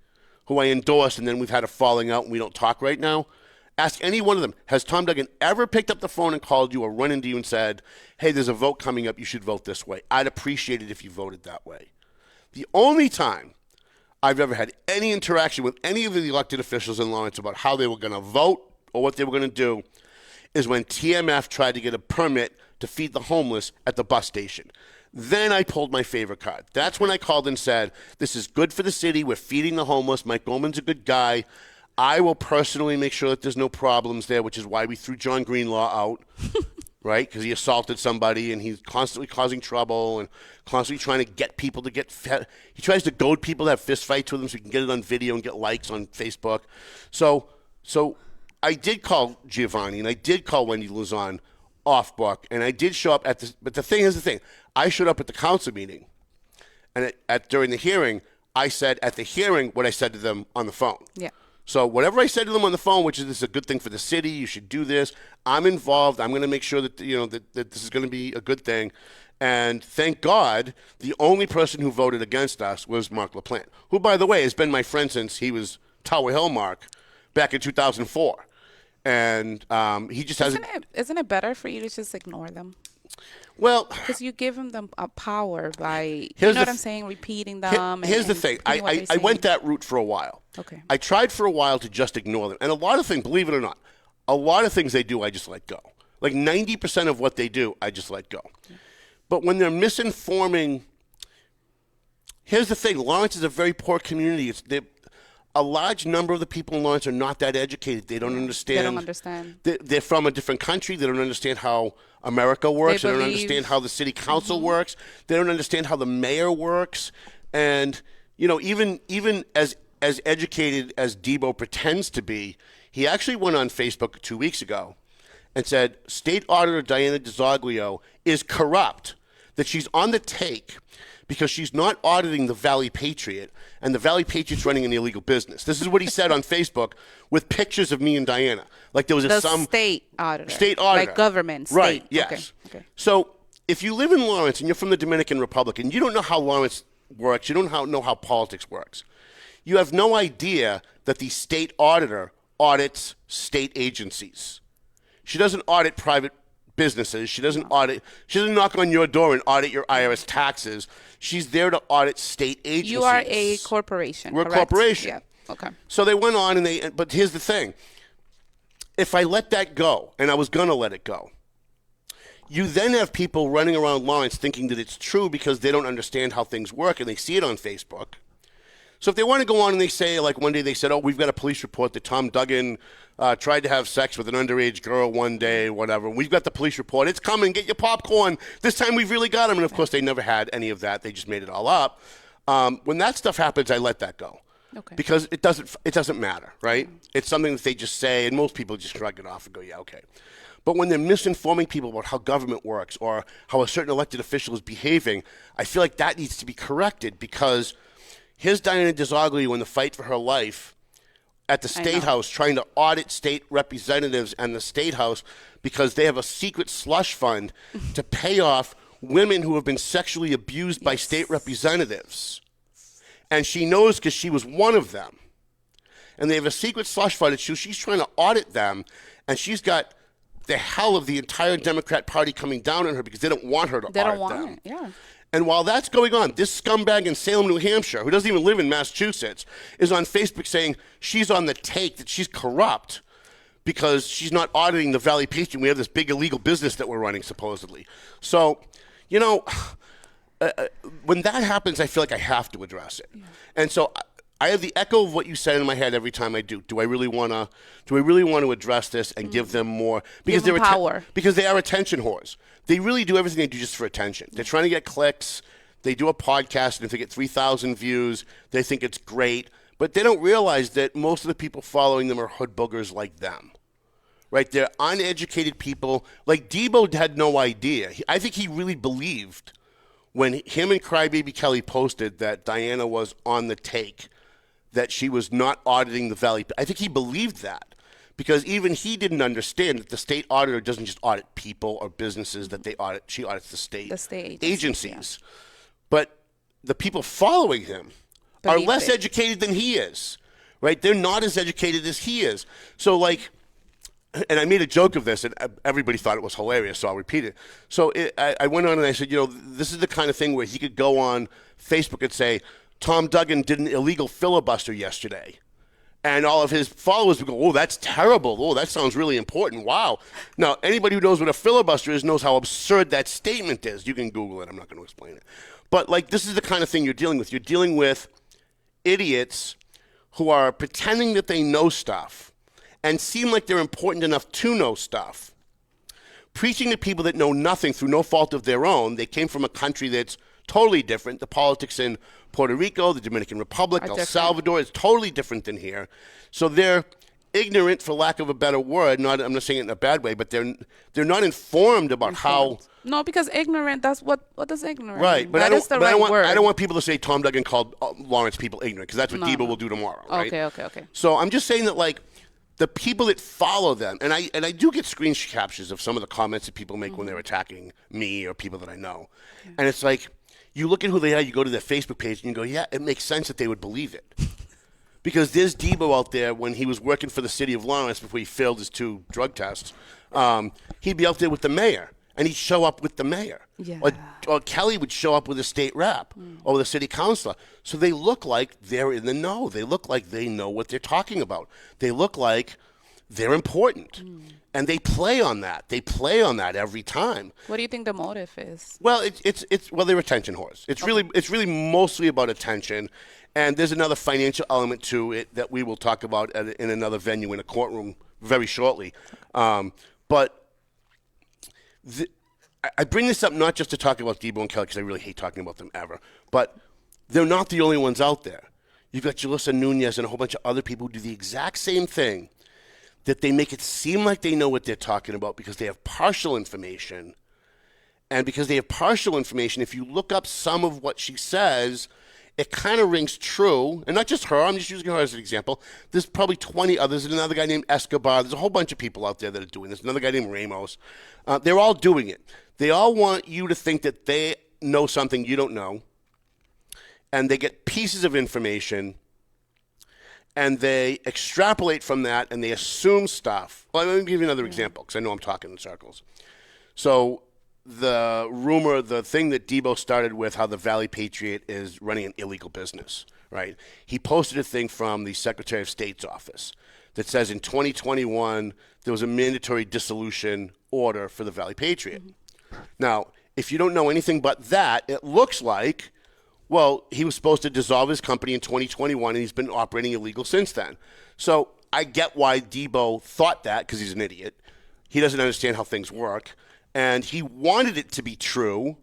who I endorse, and then we've had a falling out and we don't talk right now, ask any one of them, has Tom Duggan ever picked up the phone and called you or run into you and said, hey, there's a vote coming up, you should vote this way. I'd appreciate it if you voted that way. The only time I've ever had any interaction with any of the elected officials in Lawrence about how they were going to vote or what they were going to do is when TMF tried to get a permit to feed the homeless at the bus station. Then I pulled my favorite card. That's when I called and said, this is good for the city. We're feeding the homeless. Mike Bowman's a good guy. I will personally make sure that there's no problems there, which is why we threw John Greenlaw out, right? Because he assaulted somebody and he's constantly causing trouble and constantly trying to get people to get fed. He tries to goad people to have fist fights with him so he can get it on video and get likes on Facebook. So I did call Giovanni and I did call Wendy Luzon off book, and I did show up at this. But here's the thing. I showed up at the council meeting, and during the hearing, I said at the hearing what I said to them on the phone. Yeah. So whatever I said to them on the phone, which is this is a good thing for the city, you should do this. I'm involved. I'm going to make sure that that this is going to be a good thing. And thank God, the only person who voted against us was Mark LaPlante, who, by the way, has been my friend since he was Tower Hill Mark back in 2004. And he just hasn't. Isn't it better for you to just ignore them? Well, because you give them a power by, I'm saying, repeating them. Here's the thing. I went that route for a while. Okay. I tried for a while to just ignore them. And a lot of things, believe it or not, a lot of things they do, I just let go. Like 90% of what they do, I just let go. Yeah. But when they're misinforming, here's the thing. Lawrence is a very poor community. A large number of the people in Lawrence are not that educated. They don't understand. They don't understand. They're from a different country. They don't understand how America works. They don't understand how the city council works. They don't understand how the mayor works. And, even as educated as Debo pretends to be, he actually went on Facebook 2 weeks ago and said, State Auditor Diana DiZoglio is corrupt, that she's on the take because she's not auditing the Valley Patriot, and the Valley Patriot's running an illegal business. This is what he said on Facebook with pictures of me and Diana. Like there was state auditor. State auditor. Like government, state. Right, yes. Okay. So if you live in Lawrence and you're from the Dominican Republic and you don't know how Lawrence works, you don't know how politics works, you have no idea that the state auditor audits state agencies. She doesn't audit private businesses. She doesn't knock on your door and audit your IRS taxes. She's there to audit state agencies. You are a corporation. We're correct? a corporation. Yeah. Okay. So they went on but here's the thing. If I let that go, and I was going to let it go, you then have people running around Lawrence thinking that it's true because they don't understand how things work and they see it on Facebook. So if they want to go on and they say, like one day they said, we've got a police report that Tom Duggan tried to have sex with an underage girl one day, whatever. We've got the police report. It's coming. Get your popcorn. This time we've really got him. And, of course, they never had any of that. They just made it all up. When that stuff happens, I let that go. Okay. Because it doesn't matter, right? It's something that they just say, and most people just shrug it off and go, yeah, okay. But when they're misinforming people about how government works or how a certain elected official is behaving, I feel like that needs to be corrected because here's Diana DiZoglio in the fight for her life at the State House trying to audit state representatives and the State House because they have a secret slush fund to pay off women who have been sexually abused by state representatives. And she knows because she was one of them. And they have a secret slush fund, and she's trying to audit them, and she's got the hell of the entire Democrat Party coming down on her because they don't want her to audit them. They don't want it, yeah. And while that's going on, this scumbag in Salem, New Hampshire, who doesn't even live in Massachusetts, is on Facebook saying she's on the take, that she's corrupt because she's not auditing the Valley Patriot. We have this big illegal business that we're running, supposedly. So, when that happens, I feel like I have to address it. Yeah. And so I have the echo of what you said in my head every time I do. Do I really want to address this and give them more? Because give them power. Because they are attention whores. They really do everything they do just for attention. They're trying to get clicks. They do a podcast, and if they get 3,000 views, they think it's great. But they don't realize that most of the people following them are hood boogers like them. Right? They're uneducated people. Like Debo had no idea. I think he really believed when him and Crybaby Kelly posted that Diana was on the take, that she was not auditing the Valley. I think he believed that because even he didn't understand that the state auditor doesn't just audit people or businesses that they audit. She audits the state agencies. Yeah. But the people following him are less educated than he is, right? They're not as educated as he is. So like, and I made a joke of this, and everybody thought it was hilarious, so I'll repeat it. So I went on and I said, this is the kind of thing where he could go on Facebook and say, Tom Duggan did an illegal filibuster yesterday. And all of his followers would go, oh, that's terrible. Oh, that sounds really important. Wow. Now, anybody who knows what a filibuster is knows how absurd that statement is. You can Google it. I'm not going to explain it. But, like, this is the kind of thing you're dealing with. You're dealing with idiots who are pretending that they know stuff and seem like they're important enough to know stuff, preaching to people that know nothing through no fault of their own. They came from a country that's totally different. The politics in Puerto Rico, the Dominican Republic, El Salvador is totally different than here. So they're ignorant, for lack of a better word. I'm not saying it in a bad way, but they're not informed about how. No, because ignorant. That's what does ignorant? Right, mean? but That is the right word. I don't want people to say Tom Duggan called Lawrence people ignorant, because that's what Debo will do tomorrow. Right? Okay. So I'm just saying that, like, the people that follow them, and I do get screen captures of some of the comments that people make when they're attacking me or people that I know, and it's like, you look at who they are, you go to their Facebook page, and you go, yeah, it makes sense that they would believe it. Because there's Debo out there when he was working for the city of Lawrence before he failed his 2 drug tests. He'd be out there with the mayor, and he'd show up with the mayor. Yeah. Or Kelly would show up with a state rep or with a city councilor. So they look like they're in the know. They look like they know what they're talking about. They look like they're important. And they play on that. They play on that every time. What do you think the motive is? Well, they're attention whores. It's really mostly about attention, and there's another financial element to it that we will talk about in another venue in a courtroom very shortly. But I bring this up not just to talk about Debo and Kelly, because I really hate talking about them ever, but they're not the only ones out there. You've got Julissa Nunez and a whole bunch of other people who do the exact same thing, that they make it seem like they know what they're talking about because they have partial information. And because they have partial information, if you look up some of what she says, it kind of rings true. And not just her, I'm just using her as an example. There's probably 20 others. There's another guy named Escobar. There's a whole bunch of people out there that are doing this. Another guy named Ramos. They're all doing it. They all want you to think that they know something you don't know. And they get pieces of information, and they extrapolate from that, and they assume stuff. Well, let me give you another example, because I know I'm talking in circles. So the rumor, the thing that Debo started with, how the Valley Patriot is running an illegal business, right? He posted a thing from the Secretary of State's office that says in 2021, there was a mandatory dissolution order for the Valley Patriot. Now, if you don't know anything but that, it looks like, well, he was supposed to dissolve his company in 2021, and he's been operating illegal since then. So I get why Debo thought that, because he's an idiot. He doesn't understand how things work. And he wanted it to be true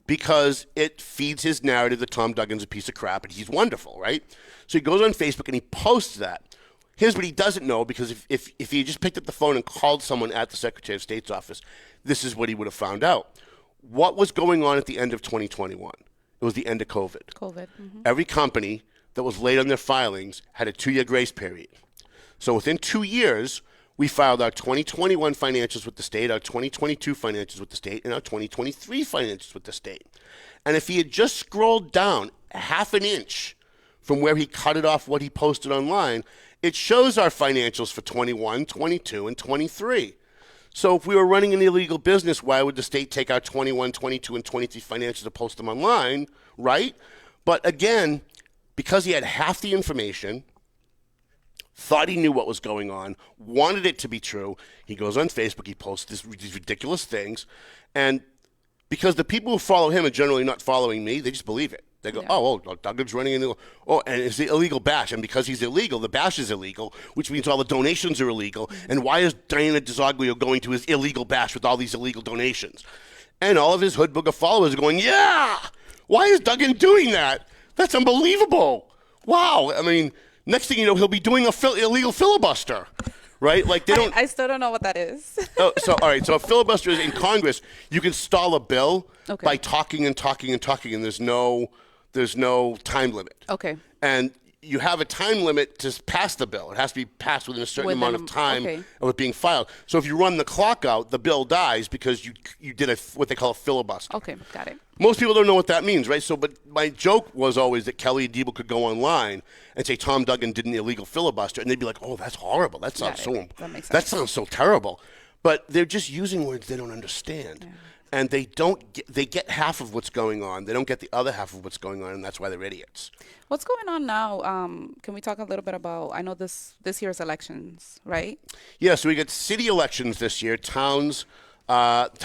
because it feeds his narrative that Tom Duggan's a piece of crap and he's wonderful, right? So he goes on Facebook and he posts that. Here's what he doesn't know, because if he just picked up the phone and called someone at the Secretary of State's office, this is what he would have found out. What was going on at the end of 2021? It was the end of COVID. Every company that was late on their filings had a 2-year grace period. So within 2 years, we filed our 2021 financials with the state, our 2022 financials with the state, and our 2023 financials with the state. And if he had just scrolled down half an inch from where he cut it off what he posted online, it shows our financials for 21, 22, and 23. So if we were running an illegal business, why would the state take our 21, 22, and 23 financials and post them online, right? But again, because he had half the information, thought he knew what was going on, wanted it to be true, he goes on Facebook, he posts these ridiculous things, and because the people who follow him are generally not following me, they just believe it. They go, Yeah. oh, Duggan's running in the, oh, and it's the illegal bash. And because he's illegal, the bash is illegal, which means all the donations are illegal. And why is Diana DeZoglio going to his illegal bash with all these illegal donations? And all of his hood booger followers are going, yeah, why is Duggan doing that? That's unbelievable. Wow. I mean, next thing you know, he'll be doing a illegal filibuster. Right? Like they don't. I still don't know what that is. All right. So a filibuster is in Congress. You can stall a bill by talking and talking and talking, and there's no time limit. Okay. And you have a time limit to pass the bill. It has to be passed within a certain amount of time of it being filed. So if you run the clock out, the bill dies because you did what they call a filibuster. Okay, got it. Most people don't know what that means, right? So, but my joke was always that Kelly and Debo could go online and say Tom Duggan did an illegal filibuster, and they'd be like, "Oh, that's horrible. That sounds That makes sense. That sounds so terrible." But they're just using words they don't understand, and they get half of what's going on. They don't get the other half of what's going on, and that's why they're idiots. What's going on now? Can we talk a little bit about? I know this year's elections, right? Yeah, so we got city elections this year. Town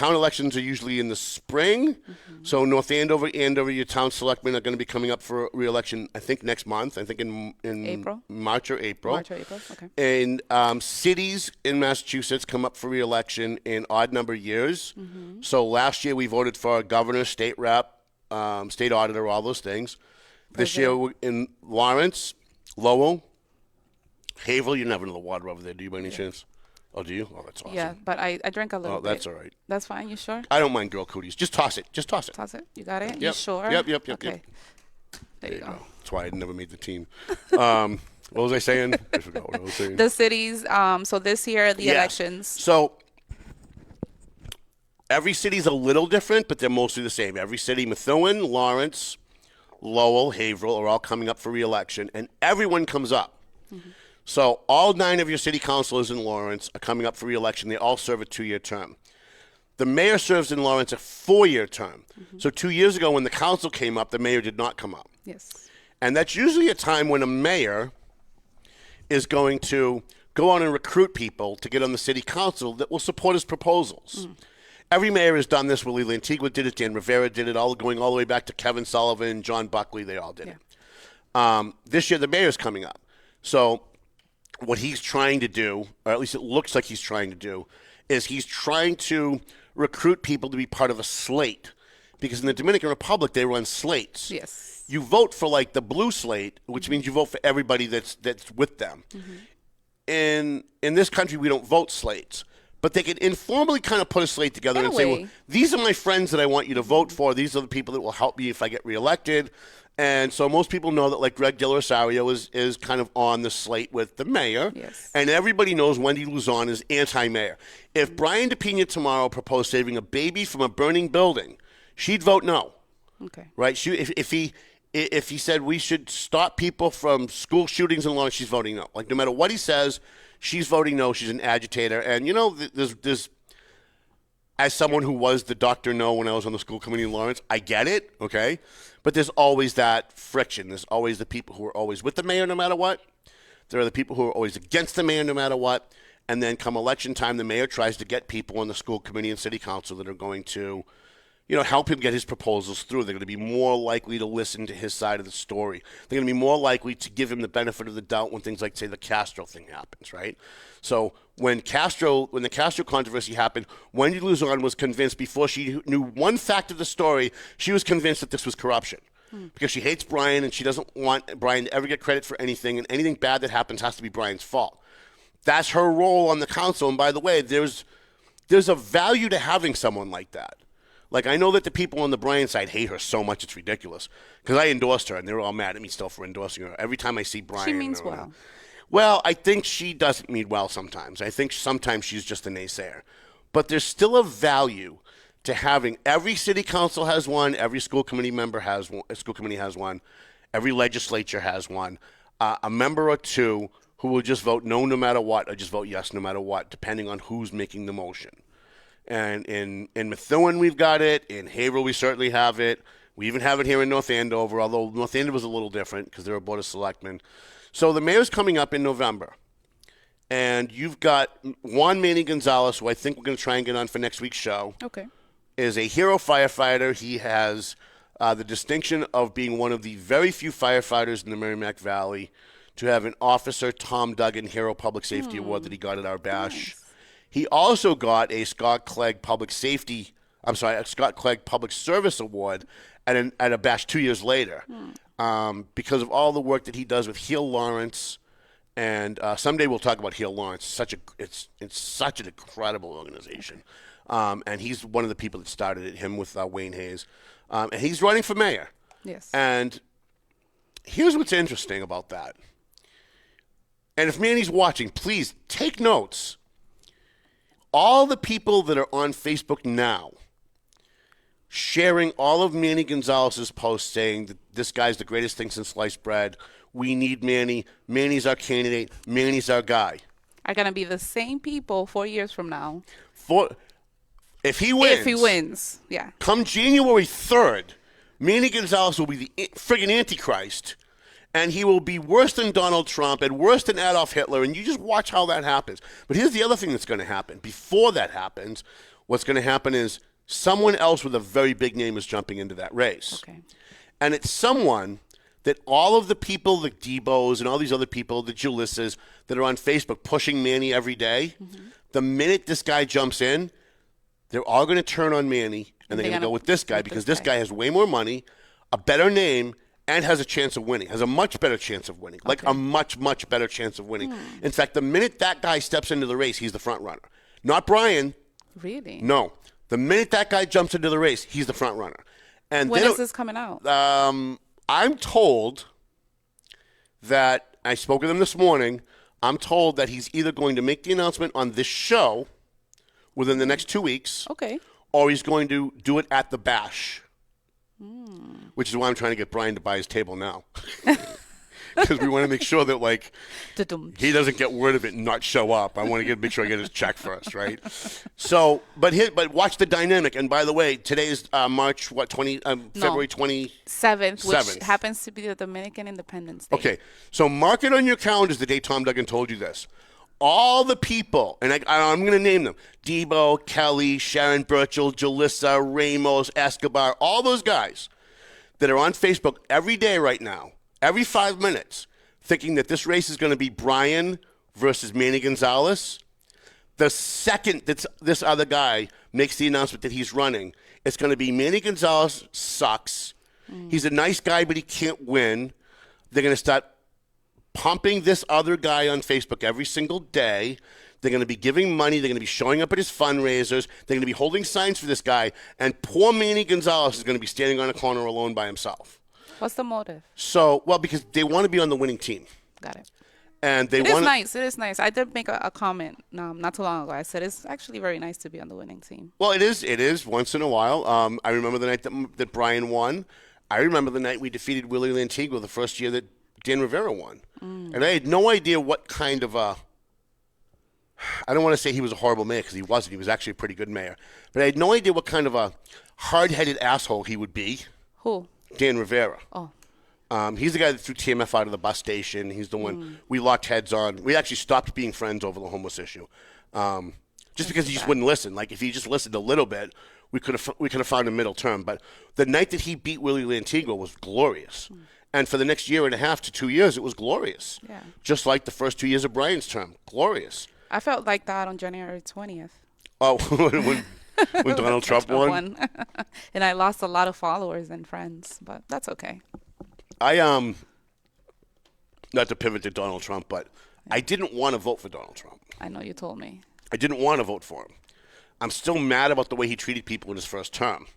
elections are usually in the spring. So North Andover, your town selectmen are going to be coming up for re-election, I think, next month. I think in April? March or April. Okay. And cities in Massachusetts come up for re-election in odd number years. So last year we voted for a governor, state rep, state auditor, all those things. This year in Lawrence, Lowell, Haverhill. You never know the water over there, do you, by any chance? Oh, do you? Oh, that's awesome. Yeah, but I drank a little bit. Oh, that's all right. That's fine. You sure? I don't mind girl cooties. Just toss it. Toss it. You got it? Yep. You sure? Yep. Okay. There you go. That's why I never made the team. What was I saying? I forgot what I was saying. The cities, so this year, the elections. So every city's a little different, but they're mostly the same. Every city, Methuen, Lawrence, Lowell, Haverhill, are all coming up for re-election, and everyone comes up. So all 9 of your city councilors in Lawrence are coming up for re-election. They all serve a 2-year term. The mayor serves in Lawrence a 4-year term. So 2 years ago when the council came up, the mayor did not come up. Yes. And that's usually a time when a mayor is going to go on and recruit people to get on the city council that will support his proposals. Every mayor has done this. Willie Lantigua did it. Dan Rivera did it, going all the way back to Kevin Sullivan, John Buckley. They all did it. This year the mayor's coming up. So what he's trying to do, or at least it looks like he's trying to do, is he's trying to recruit people to be part of a slate. Because in the Dominican Republic, they run slates. Yes. You vote for, like, the blue slate, which means you vote for everybody that's with them. In this country, we don't vote slates. But they can informally kind of put a slate together and say, well, these are my friends that I want you to vote for. These are the people that will help me if I get reelected. And so most people know that, like, Greg Del Rosario is kind of on the slate with the mayor. Yes. And everybody knows Wendy Luzon is anti-mayor. If Brian DePena tomorrow proposed saving a baby from a burning building, she'd vote no. Okay. Right? If he said we should stop people from school shootings in Lawrence, she's voting no. Like, no matter what he says, she's voting no. She's an agitator. And, you know, there's as someone who was the Dr. No when I was on the school committee in Lawrence, I get it, okay? But there's always that friction. There's always the people who are always with the mayor no matter what. There are the people who are always against the mayor no matter what. And then come election time, the mayor tries to get people on the school committee and city council that are going to, you know, help him get his proposals through. They're going to be more likely to listen to his side of the story. They're going to be more likely to give him the benefit of the doubt when things like, say, the Castro thing happens, right? So when the Castro controversy happened, Wendy Luzon was convinced before she knew one fact of the story, she was convinced that this was corruption. Because she hates Brian and she doesn't want Brian to ever get credit for anything, and anything bad that happens has to be Brian's fault. That's her role on the council. And by the way, there's a value to having someone like that. Like, I know that the people on the Brian side hate her so much it's ridiculous. Because I endorsed her, and they're all mad at me still for endorsing her. Every time I see Brian. She means well. Well, I think she doesn't mean well sometimes. I think sometimes she's just a naysayer. But there's still a value to having every city council has one, every school committee member has one, school committee has one, every legislature has one, a member or two who will just vote no matter what, or just vote yes no matter what, depending on who's making the motion. And in Methuen, we've got it. In Haverhill, we certainly have it. We even have it here in North Andover, although North Andover is a little different because they're a board of selectmen. So the mayor's coming up in November. And you've got Juan Manny Gonzalez, who I think we're going to try and get on for next week's show. Okay. Is a hero firefighter. He has the distinction of being one of the very few firefighters in the Merrimack Valley to have an Officer Tom Duggan Hero Public Safety Award that he got at our bash. Nice. He also got a Scott Clegg a Scott Clegg Public Service Award at a bash 2 years later, because of all the work that he does with Heal Lawrence. And someday we'll talk about Heal Lawrence. It's such an incredible organization, and he's one of the people that started it. Him with Wayne Hayes, and he's running for mayor. Yes. And here's what's interesting about that. And if Manny's watching, please take notes. All the people that are on Facebook now sharing all of Manny Gonzalez's posts saying that this guy's the greatest thing since sliced bread. We need Manny. Manny's our candidate. Manny's our guy. Are going to be the same people 4 years from now. If he wins. Yeah. Come January 3rd, Manny Gonzalez will be the friggin' Antichrist, and he will be worse than Donald Trump and worse than Adolf Hitler, and you just watch how that happens. But here's the other thing that's going to happen. Before that happens, what's going to happen is someone else with a very big name is jumping into that race. Okay. And it's someone that all of the people, the Debos and all these other people, the Julissas that are on Facebook pushing Manny every day, the minute this guy jumps in, they're all going to turn on Manny, and they're going to go with this guy because this guy has way more money, a better name, and has a chance of winning, has a much better chance of winning, like a much, much better chance of winning. In fact, the minute that guy steps into the race, he's the front runner. Not Brian. Really? No. The minute that guy jumps into the race, he's the front runner. And when is this coming out? I'm told that, I spoke with him this morning, I'm told that he's either going to make the announcement on this show within the next 2 weeks, Okay. or he's going to do it at the bash, which is why I'm trying to get Brian to buy his table now. Because we want to make sure that, like, he doesn't get word of it and not show up. I want to make sure I get his check first, right? So, but watch the dynamic. And by the way, today is March, February 7th, which 7th. happens to be the Dominican Independence Day. Okay, so mark it on your calendars the day Tom Duggan told you this. All the people, and I'm going to name them, Debo, Kelly, Sharon Birchall, Jalissa, Ramos, Escobar, all those guys that are on Facebook every day right now, every 5 minutes, thinking that this race is going to be Brian versus Manny Gonzalez. The second that this other guy makes the announcement that he's running, it's going to be Manny Gonzalez sucks. He's a nice guy, but he can't win. They're going to start pumping this other guy on Facebook every single day. They're going to be giving money. They're going to be showing up at his fundraisers. They're going to be holding signs for this guy. And poor Manny Gonzalez is going to be standing on a corner alone by himself. What's the motive? So, well, because they want to be on the winning team. Got it. And they It want is nice. It is nice. I did make a comment not too long ago. I said it's actually very nice to be on the winning team. Well, it is once in a while. I remember the night that Brian won. I remember the night we defeated Willie Lantigua the first year that Dan Rivera won. And I had no idea what kind of a – I don't want to say he was a horrible mayor because he wasn't. He was actually a pretty good mayor. But I had no idea what kind of a hard-headed asshole he would be. Who? Dan Rivera. Oh. He's the guy that threw TMF out of the bus station. He's the one we locked heads on. We actually stopped being friends over the homeless issue, just because he just wouldn't listen. Like if he just listened a little bit, we could have found a middle term. But the night that he beat Willie Lantigua was glorious, and for the next year and a half to 2 years, it was glorious. Yeah. Just like the first 2 years of Brian's term, glorious. I felt like that on January 20th. Oh, when Donald Trump won. And I lost a lot of followers and friends, but that's okay. I not to pivot to Donald Trump, but I didn't want to vote for Donald Trump. I know you told me. I didn't want to vote for him. I'm still mad about the way he treated people in his first term.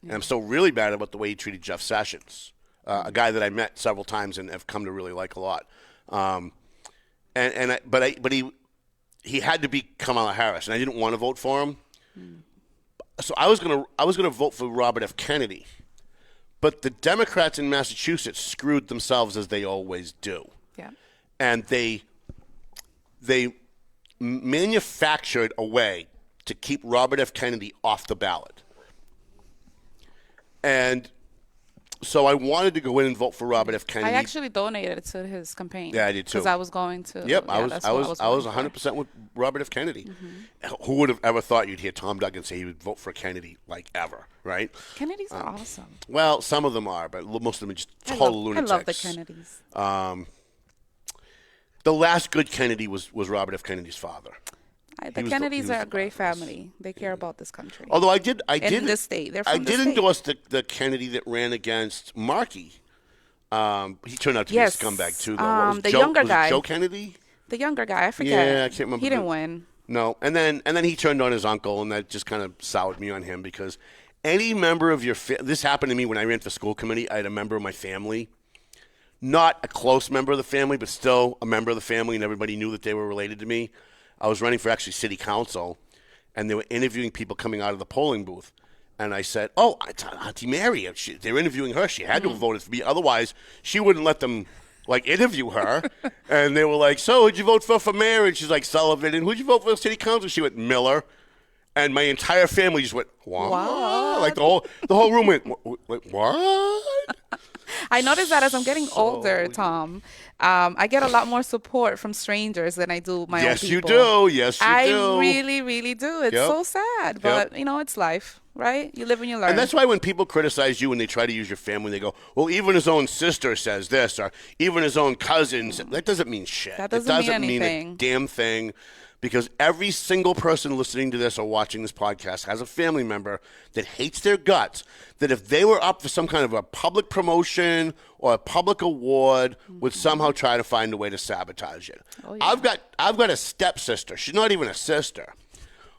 And I'm still really mad about the way he treated Jeff Sessions, a guy that I met several times and have come to really like a lot. But he had to be Kamala Harris, and I didn't want to vote for him. So I was gonna vote for Robert F. Kennedy. But the Democrats in Massachusetts screwed themselves as they always do. Yeah. And they manufactured a way to keep Robert F. Kennedy off the ballot. And So I wanted to go in and vote for Robert F. Kennedy. I actually donated to his campaign. Yeah, I did too. Because I was going to. Yep, yeah, I was voting 100% with Robert F. Kennedy. Who would have ever thought you'd hear Tom Duggan say he would vote for Kennedy, like, ever, right? for. Kennedys are awesome. Well, some of them are, but most of them are just total lunatics. I love the Kennedys. The last good Kennedy was Robert F. Kennedy's father. The Kennedys are a great family. They care about this country. Although I did in this state. They're from I did endorse the Kennedy that ran against Markey. He turned out to be a scumbag too, though. The younger guy. Joe Kennedy? The younger guy, I forget. Yeah, I can't remember. He didn't win. No, and then he turned on his uncle, and that just kind of soured me on him because any member of your this happened to me when I ran for school committee. I had a member of my family, not a close member of the family, but still a member of the family, and everybody knew that they were related to me. I was running for actually city council, and they were interviewing people coming out of the polling booth. And I said, "Oh, it's Auntie Mary. They're interviewing her. She had to have voted for me. Otherwise, she wouldn't let them, interview her." And they were like, "So, who'd you vote for mayor?" And she's like, "Sullivan." "And who'd you vote for city council?" She went, "Miller." And my entire family just went, "What?" Like the whole room went, "What?" I noticed that as I'm getting older, Tom, I get a lot more support from strangers than I do my own people. Yes, you do. Yes, you do. I really, really do. It's so sad, but, it's life, right? You live and you learn. And that's why when people criticize you and they try to use your family, they go, "Well, even his own sister says this," or even his own cousins. That doesn't mean shit. That doesn't mean a damn thing. Because every single person listening to this or watching this podcast has a family member that hates their guts, that if they were up for some kind of a public promotion or a public award, would somehow try to find a way to sabotage it. Oh, yeah. I've got a stepsister. She's not even a sister,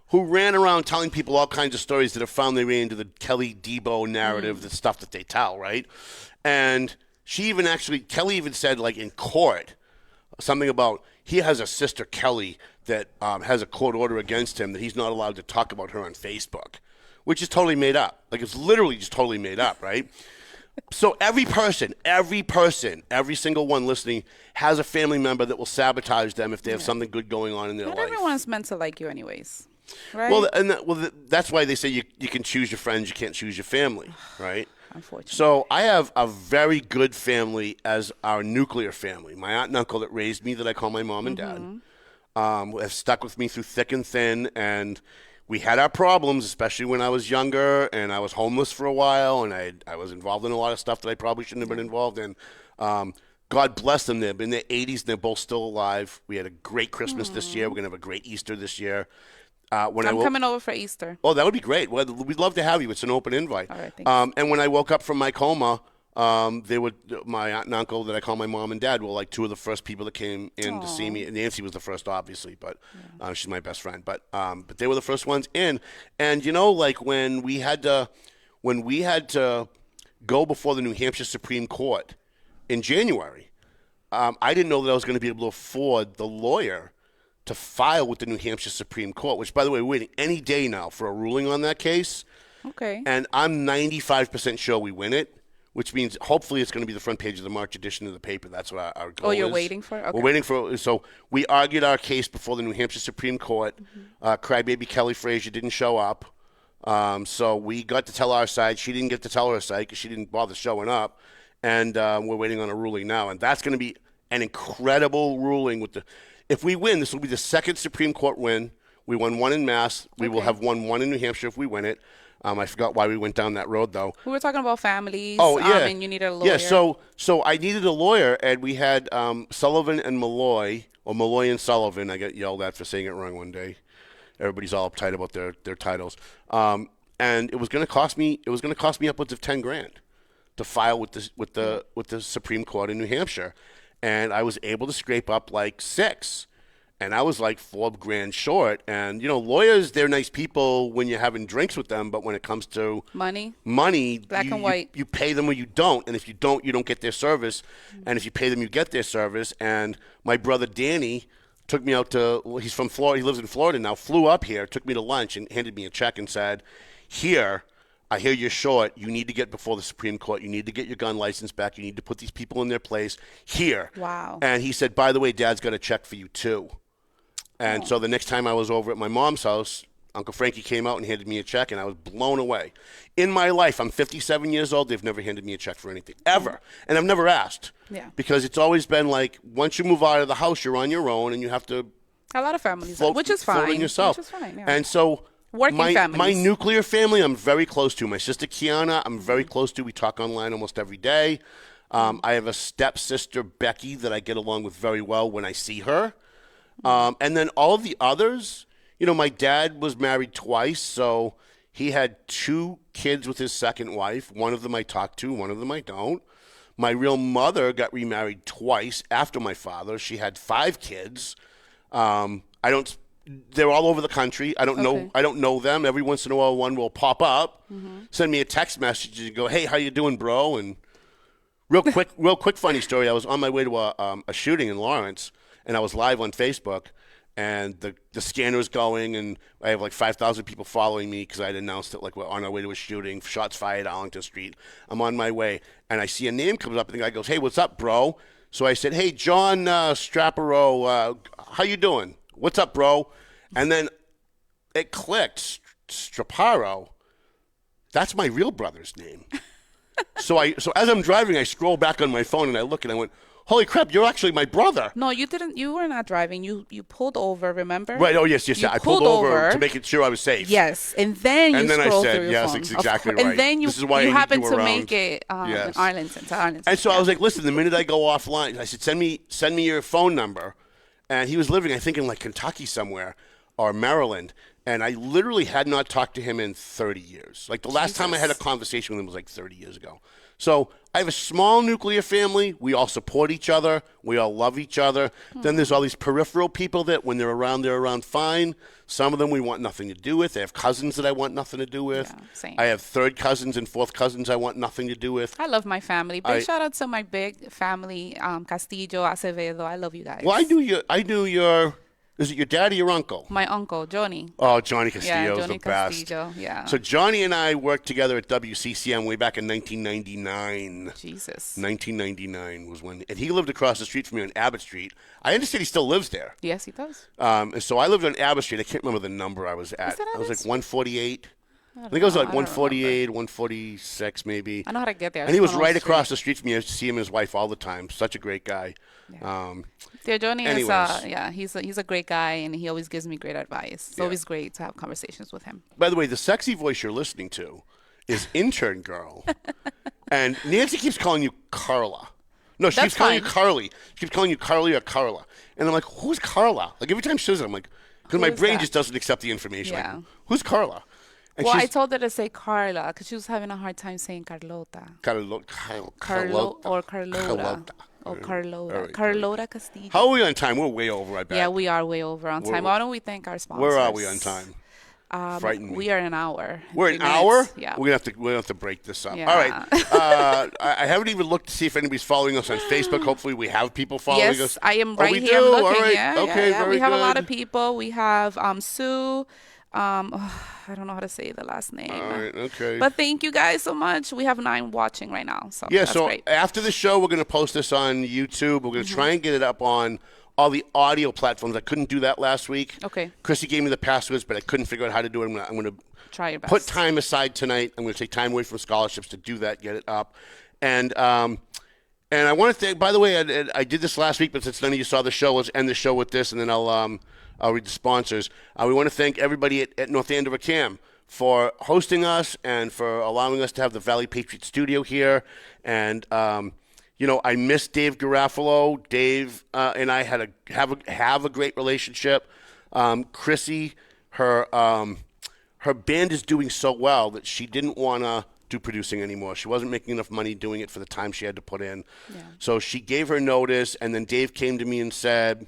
who ran around telling people all kinds of stories that have found their way into the Kelly Debo narrative, the stuff that they tell, right? And Kelly even said, in court, something about he has a sister, Kelly, that has a court order against him that he's not allowed to talk about her on Facebook, which is totally made up. It's literally just totally made up, right? So every single one listening has a family member that will sabotage them if they have something good going on in their life. Not everyone's meant to like you anyways, right? Well, that's why they say you can choose your friends, you can't choose your family, right? Unfortunately. So I have a very good family as our nuclear family. My aunt and uncle that raised me, that I call my mom and dad, have stuck with me through thick and thin. And we had our problems, especially when I was younger, and I was homeless for a while, and I was involved in a lot of stuff that I probably shouldn't have been involved in. God bless them. They're in their 80s, and they're both still alive. We had a great Christmas this year. We're going to have a great Easter this year. I'm coming over for Easter. Oh, that would be great. Well, we'd love to have you. It's an open invite. All right, thanks. And when I woke up from my coma, my aunt and uncle that I call my mom and dad were two of the first people that came in to see me. And Nancy was the first, obviously, but she's my best friend. But they were the first ones in. And when we had to go before the New Hampshire Supreme Court in January, I didn't know that I was going to be able to afford the lawyer to file with the New Hampshire Supreme Court, which, by the way, we're waiting any day now for a ruling on that case. Okay. And I'm 95% sure we win it, which means hopefully it's going to be the front page of the March edition of the paper. That's what our goal is. Oh, you're waiting for it? Okay. We're waiting for it. So we argued our case before the New Hampshire Supreme Court. Crybaby Kelly Frazier didn't show up. So we got to tell our side. She didn't get to tell her side because she didn't bother showing up. And we're waiting on a ruling now. And that's going to be an incredible ruling with the... If we win, this will be the second Supreme Court win. We won one in Mass. We will have won one in New Hampshire if we win it. I forgot why we went down that road, though. We were talking about families. Oh, yeah. And you needed a lawyer. Yeah, so I needed a lawyer, and we had Sullivan and Malloy, or Malloy and Sullivan. I got yelled at for saying it wrong one day. Everybody's all uptight about their titles. And it was going to cost me. It was going to cost me upwards of $10,000 to file with the Supreme Court in New Hampshire. And I was able to scrape up $6,000, and I was $4,000 short. And lawyers, they're nice people when you're having drinks with them, but when it comes to money, black and white, you pay them or you don't. And if you don't get their service. And if you pay them, you get their service. And my brother Danny took me out to. He's from Florida. He lives in Florida now. Flew up here, took me to lunch, and handed me a check and said, "Here. I hear you're short. You need to get before the Supreme Court. You need to get your gun license back. You need to put these people in their place here." Wow. And he said, "By the way, Dad's got a check for you, too." And so the next time I was over at my mom's house, Uncle Frankie came out and handed me a check, and I was blown away. In my life, I'm 57 years old. They've never handed me a check for anything, ever. And I've never asked. Yeah. Because it's always been like, once you move out of the house, you're on your own, and you have to A lot of families, float, which is float fine. on yourself. Which is fine, yeah. And so Working my families. nuclear family, I'm very close to. My sister Kiana, I'm very close to. We talk online almost every day. I have a stepsister, Becky, that I get along with very well when I see her. And then all of the others, you know, my dad was married twice, so he had 2 kids with his second wife. One of them I talk to, one of them I don't. My real mother got remarried twice after my father. She had 5 kids. They're all over the country. I don't know them. Every once in a while, one will pop up, send me a text message, and go, "Hey, how you doing, bro?" And real quick, funny story. I was on my way to a shooting in Lawrence, and I was live on Facebook, and the scanner's going, and I have like 5,000 people following me because I had announced it, like we're on our way to a shooting. Shots fired, Arlington Street. I'm on my way, and I see a name comes up, and the guy goes, "Hey, what's up, bro?" So I said, "Hey, John Strapero, how you doing? What's up, bro?" And then it clicked, Straparo. That's my real brother's name. So as I'm driving, I scroll back on my phone and I look and I went, "Holy crap! You're actually my brother." No, you didn't. You were not driving. You pulled over. Remember? Right. Oh yes. You I pulled over to make sure I was safe. Yes, and then you scrolled I said, through your "Yes, phone. it's exactly right." And then This is why I need happened you to around. make it Yes. in Arlington. To Arlington. And so I was like, "Listen." The minute I go offline, I said, "Send me your phone number." And he was living, I think, in like Kentucky somewhere or Maryland. And I literally had not talked to him in 30 years. Like the last time I had a conversation with him was like 30 years ago. So I have a small nuclear family. We all support each other. We all love each other. Then there's all these peripheral people that when they're around fine. Some of them we want nothing to do with. I have cousins that I want nothing to do with. Yeah, same. I have third cousins and fourth cousins I want nothing to do with. I love my family. Big shout out to my big family, Castillo, Acevedo. I love you guys. Well, I knew your. Is it your dad or your uncle? My uncle, Johnny. Oh, Johnny Castillo is Johnny the best. Castillo, yeah. So Johnny and I worked together at WCCM way back in 1999. Jesus. 1999 was when, and he lived across the street from me on Abbott Street. I understand he still lives there. Yes, he does. And so I lived on Abbott Street. I can't remember the number I was at. Is it I was like Abbott? 148. I think it was like I don't 148, 146 maybe. I know how to get there. And he was It's on right Old across Street. the street from me. I used to see him and his wife all the time. Such a great guy. Yeah, Johnny is, anyways. he's a great guy, and he always gives me great advice. It's always great to have conversations with him. By the way, the sexy voice you're listening to is Intern Girl. And Nancy keeps calling you Carla. No, she keeps calling you Carly. She keeps calling you Carly or Carla. And I'm like, who's Carla? Like every time she says it, I'm like, because my Who is brain that? just doesn't accept the information. Yeah. Like, who's Carla? And Well, I she's told her to say Carla because she was having a hard time saying Carlota. Carlota. Or Carlota. Or All Carlota. right, Carlota Castillo. How are we on time? We're way over, I bet. Yeah, we are way over on time. Why don't we thank our sponsors? Where are we on time? Frighten me. We are an hour. We're 3 an hour? minutes. Yeah. We're gonna have to break this up. Yeah. All right. I haven't even looked to see if anybody's following us on Facebook. Hopefully we have people following us. Yes, I am Oh, right we here. do? I'm looking. All right. Yeah, Okay, yeah. very We have a lot good. of people. We have Sue. I don't know how to say the last name. All right, okay. But thank you guys so much. We have 9 watching right now. So Yeah, that's so great. after the show, we're going to post this on YouTube. We're going Mm-hmm. to try and get it up on all the audio platforms. I couldn't do that last week. Okay. Chrissy gave me the passwords, but I couldn't figure out how to do it. I'm going to Try your best. put time aside tonight. I'm going to take time away from scholarships to do that, get it up. And I want to thank, by the way, I did this last week, but since none of you saw the show, let's end the show with this, and then I'll read the sponsors. We want to thank everybody at North Andover CAM for hosting us and for allowing us to have the Valley Patriot studio here. And, I miss Dave Garofalo. Dave and I have a great relationship. Chrissy, her band is doing so well that she didn't want to do producing anymore. She wasn't making enough money doing it for the time she had to put in. Yeah. So she gave her notice, and then Dave came to me and said,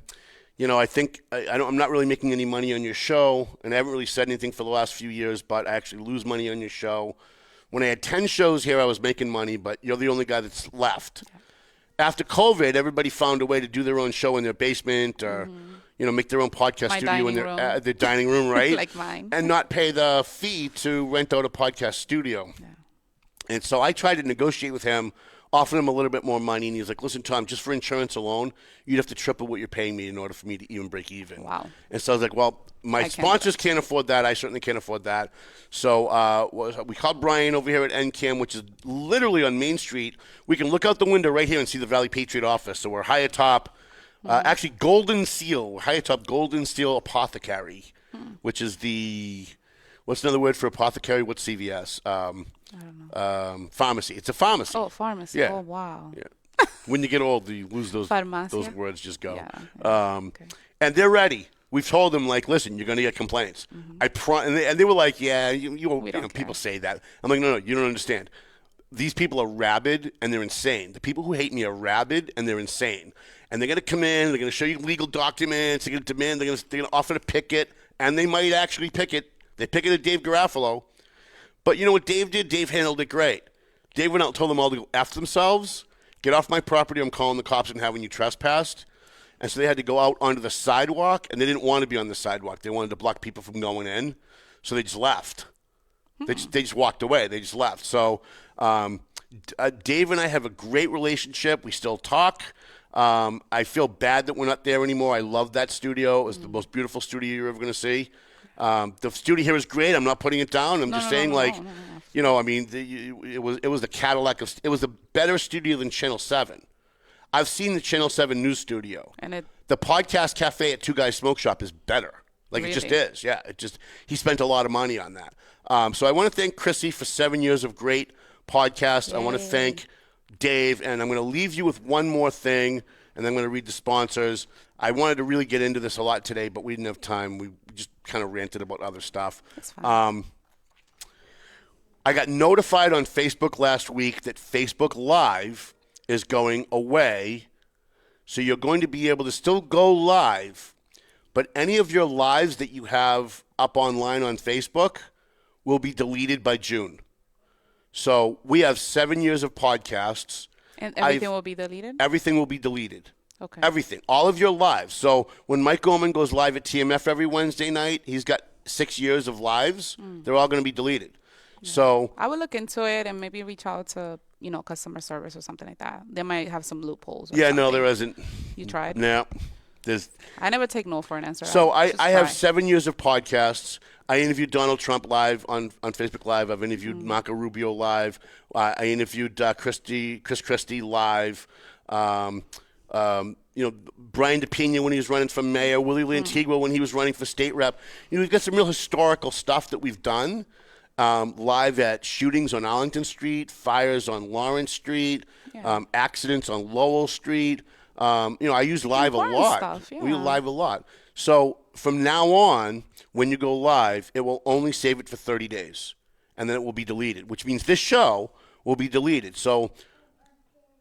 I think I'm not really making any money on your show, and I haven't really said anything for the last few years, but I actually lose money on your show. When I had 10 shows here, I was making money, but you're the only guy that's left. Yeah. After COVID, everybody found a way to do their own show in their basement or, make their own podcast studio in their dining room, right? Like mine. And not pay the fee to rent out a podcast studio. Yeah. And so I tried to negotiate with him, offered him a little bit more money, and he was like, listen, Tom, just for insurance alone, you'd have to triple what you're paying me in order for me to even break even. Wow. And so I was like, well, my sponsors can't afford that. I certainly can't afford that. So we called Brian over here at NCAM, which is literally on Main Street. We can look out the window right here and see the Valley Patriot office. So we're high atop, actually Golden Seal, we're high atop Golden Seal Apothecary, which is the, what's another word for apothecary? What's CVS? I don't know. Pharmacy. It's a pharmacy. Oh, pharmacy. Yeah. Oh, wow. Yeah. When you get old, you lose those Farmacia? words. Just go. Yeah. Okay. And they're ready. We've told them, like, listen, you're going to get complaints. And they were like, yeah, people say that. I'm like, no, you don't understand. These people are rabid and they're insane. The people who hate me are rabid and they're insane. And they're going to come in. They're going to show you legal documents. They're going to demand. They're going to offer to picket, and they might actually picket. They picketed Dave Garofalo. But you know what Dave did? Dave handled it great. Dave went out and told them all to go F themselves, get off my property, I'm calling the cops and having you trespassed. And so they had to go out onto the sidewalk, and they didn't want to be on the sidewalk. They wanted to block people from going in, so they just left. They just walked away. They just left. So Dave and I have a great relationship. We still talk. I feel bad that we're not there anymore. I love that studio. It was the most beautiful studio you're ever going to see. The studio here is great. I'm not putting it down. I'm just saying, you know, I mean, it was the Cadillac of, it was a better studio than Channel 7. I've seen the Channel 7 news studio. And the podcast cafe at Two Guys Smoke Shop is better. Like, really? It just is. Yeah, he spent a lot of money on that. So I want to thank Chrissy for 7 years of great podcasts. Yay. I want to thank Dave, and I'm going to leave you with one more thing, and then I'm going to read the sponsors. I wanted to really get into this a lot today, but we didn't have time. We just kind of ranted about other stuff. That's fine. I got notified on Facebook last week that Facebook Live is going away, so you're going to be able to still go live, but any of your lives that you have up online on Facebook will be deleted by June. So we have 7 years of podcasts. And everything will be deleted? Everything will be deleted. Okay. Everything. All of your lives. So when Mike Gorman goes live at TMF every Wednesday night, he's got 6 years of lives. They're all going to be deleted. Yeah. So I would look into it and maybe reach out to, customer service or something like that. They might have some loopholes. Or something. No, there isn't. You tried? No. I never take no for an answer. So I have 7 years of podcasts. I interviewed Donald Trump live on Facebook Live. I've interviewed Marco Rubio live. I interviewed Chris Christie live. Brian DePena when he was running for mayor. Willie Lantigua when he was running for state rep. We've got some real historical stuff that we've done. Live at shootings on Arlington Street, fires on Lawrence Street, accidents on Lowell Street. I use live Important a lot. Stuff, yeah. We use live a lot. So from now on, when you go live, it will only save it for 30 days, and then it will be deleted, which means this show will be deleted. So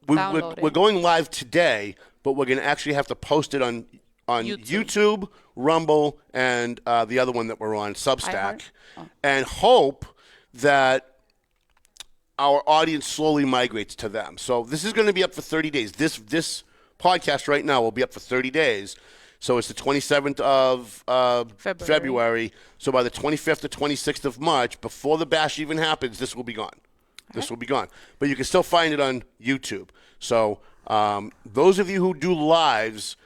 we're going live today, but we're going to actually have to post it on YouTube, Rumble, and the other one that we're on, Substack, and hope that our audience slowly migrates to them. So this is going to be up for 30 days. This podcast right now will be up for 30 days. So it's the 27th of February. So by the 25th or 26th of March, before the bash even happens, this will be gone. This will be gone. But you can still find it on YouTube. So those of you who do lives,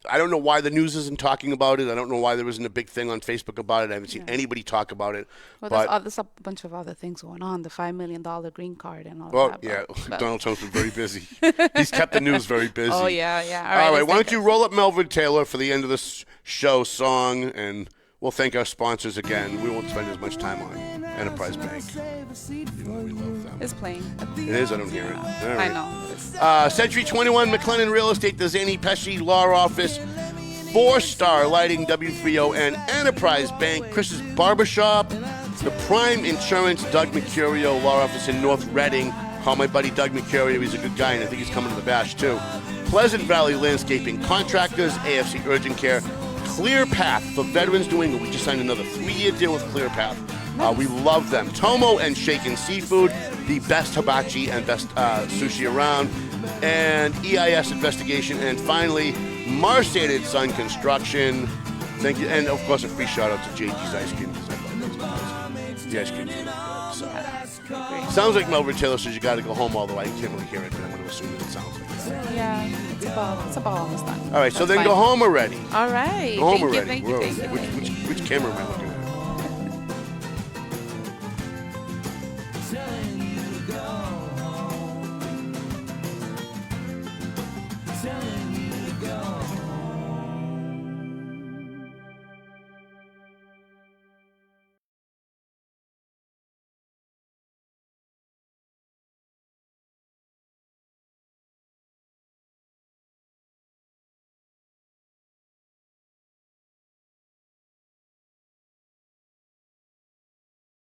I don't know why the news isn't talking about it. I don't know why there isn't a big thing on Facebook about it. I haven't seen anybody talk about it. Well, there's a bunch of other things going on. The $5 million green card and all that. But Donald Trump's been very busy. He's kept the news very busy. Oh, yeah. All right. Why don't you roll up Melvin Taylor for the end of this show song, and we'll thank our sponsors again. We won't spend as much time on Enterprise Bank. We love them. It's playing. It is? I don't hear it. All right. I know. Century 21, McLennan Real Estate, the Zany Pesci Law Office, 4-Star Lighting, W3O, and Enterprise Bank, Chris's Barbershop, the Prime Insurance, Doug Mercurio Law Office in North Reading. Call my buddy Doug Mercurio. He's a good guy, and I think he's coming to the bash, too. Pleasant Valley Landscaping Contractors, AFC Urgent Care, Clear Path for Veterans New England. We just signed another 3-year deal with Clear Path. We love them. Tomo and Shaken Seafood, the best hibachi and best sushi around, and EIS Investigation, and finally, Marsated Sun Construction. Thank you, and of course, a free shout out to JG's Ice Cream because I love those guys. The ice cream's really good. So. Sounds like Melvin Taylor says you got to go home, although I can't really hear it, but I'm going to assume that it sounds like that. Yeah, it's about almost done. All right, so That's then fine. go home already. All right. Go home Thank you, already. thank you, thank you. Which camera am I looking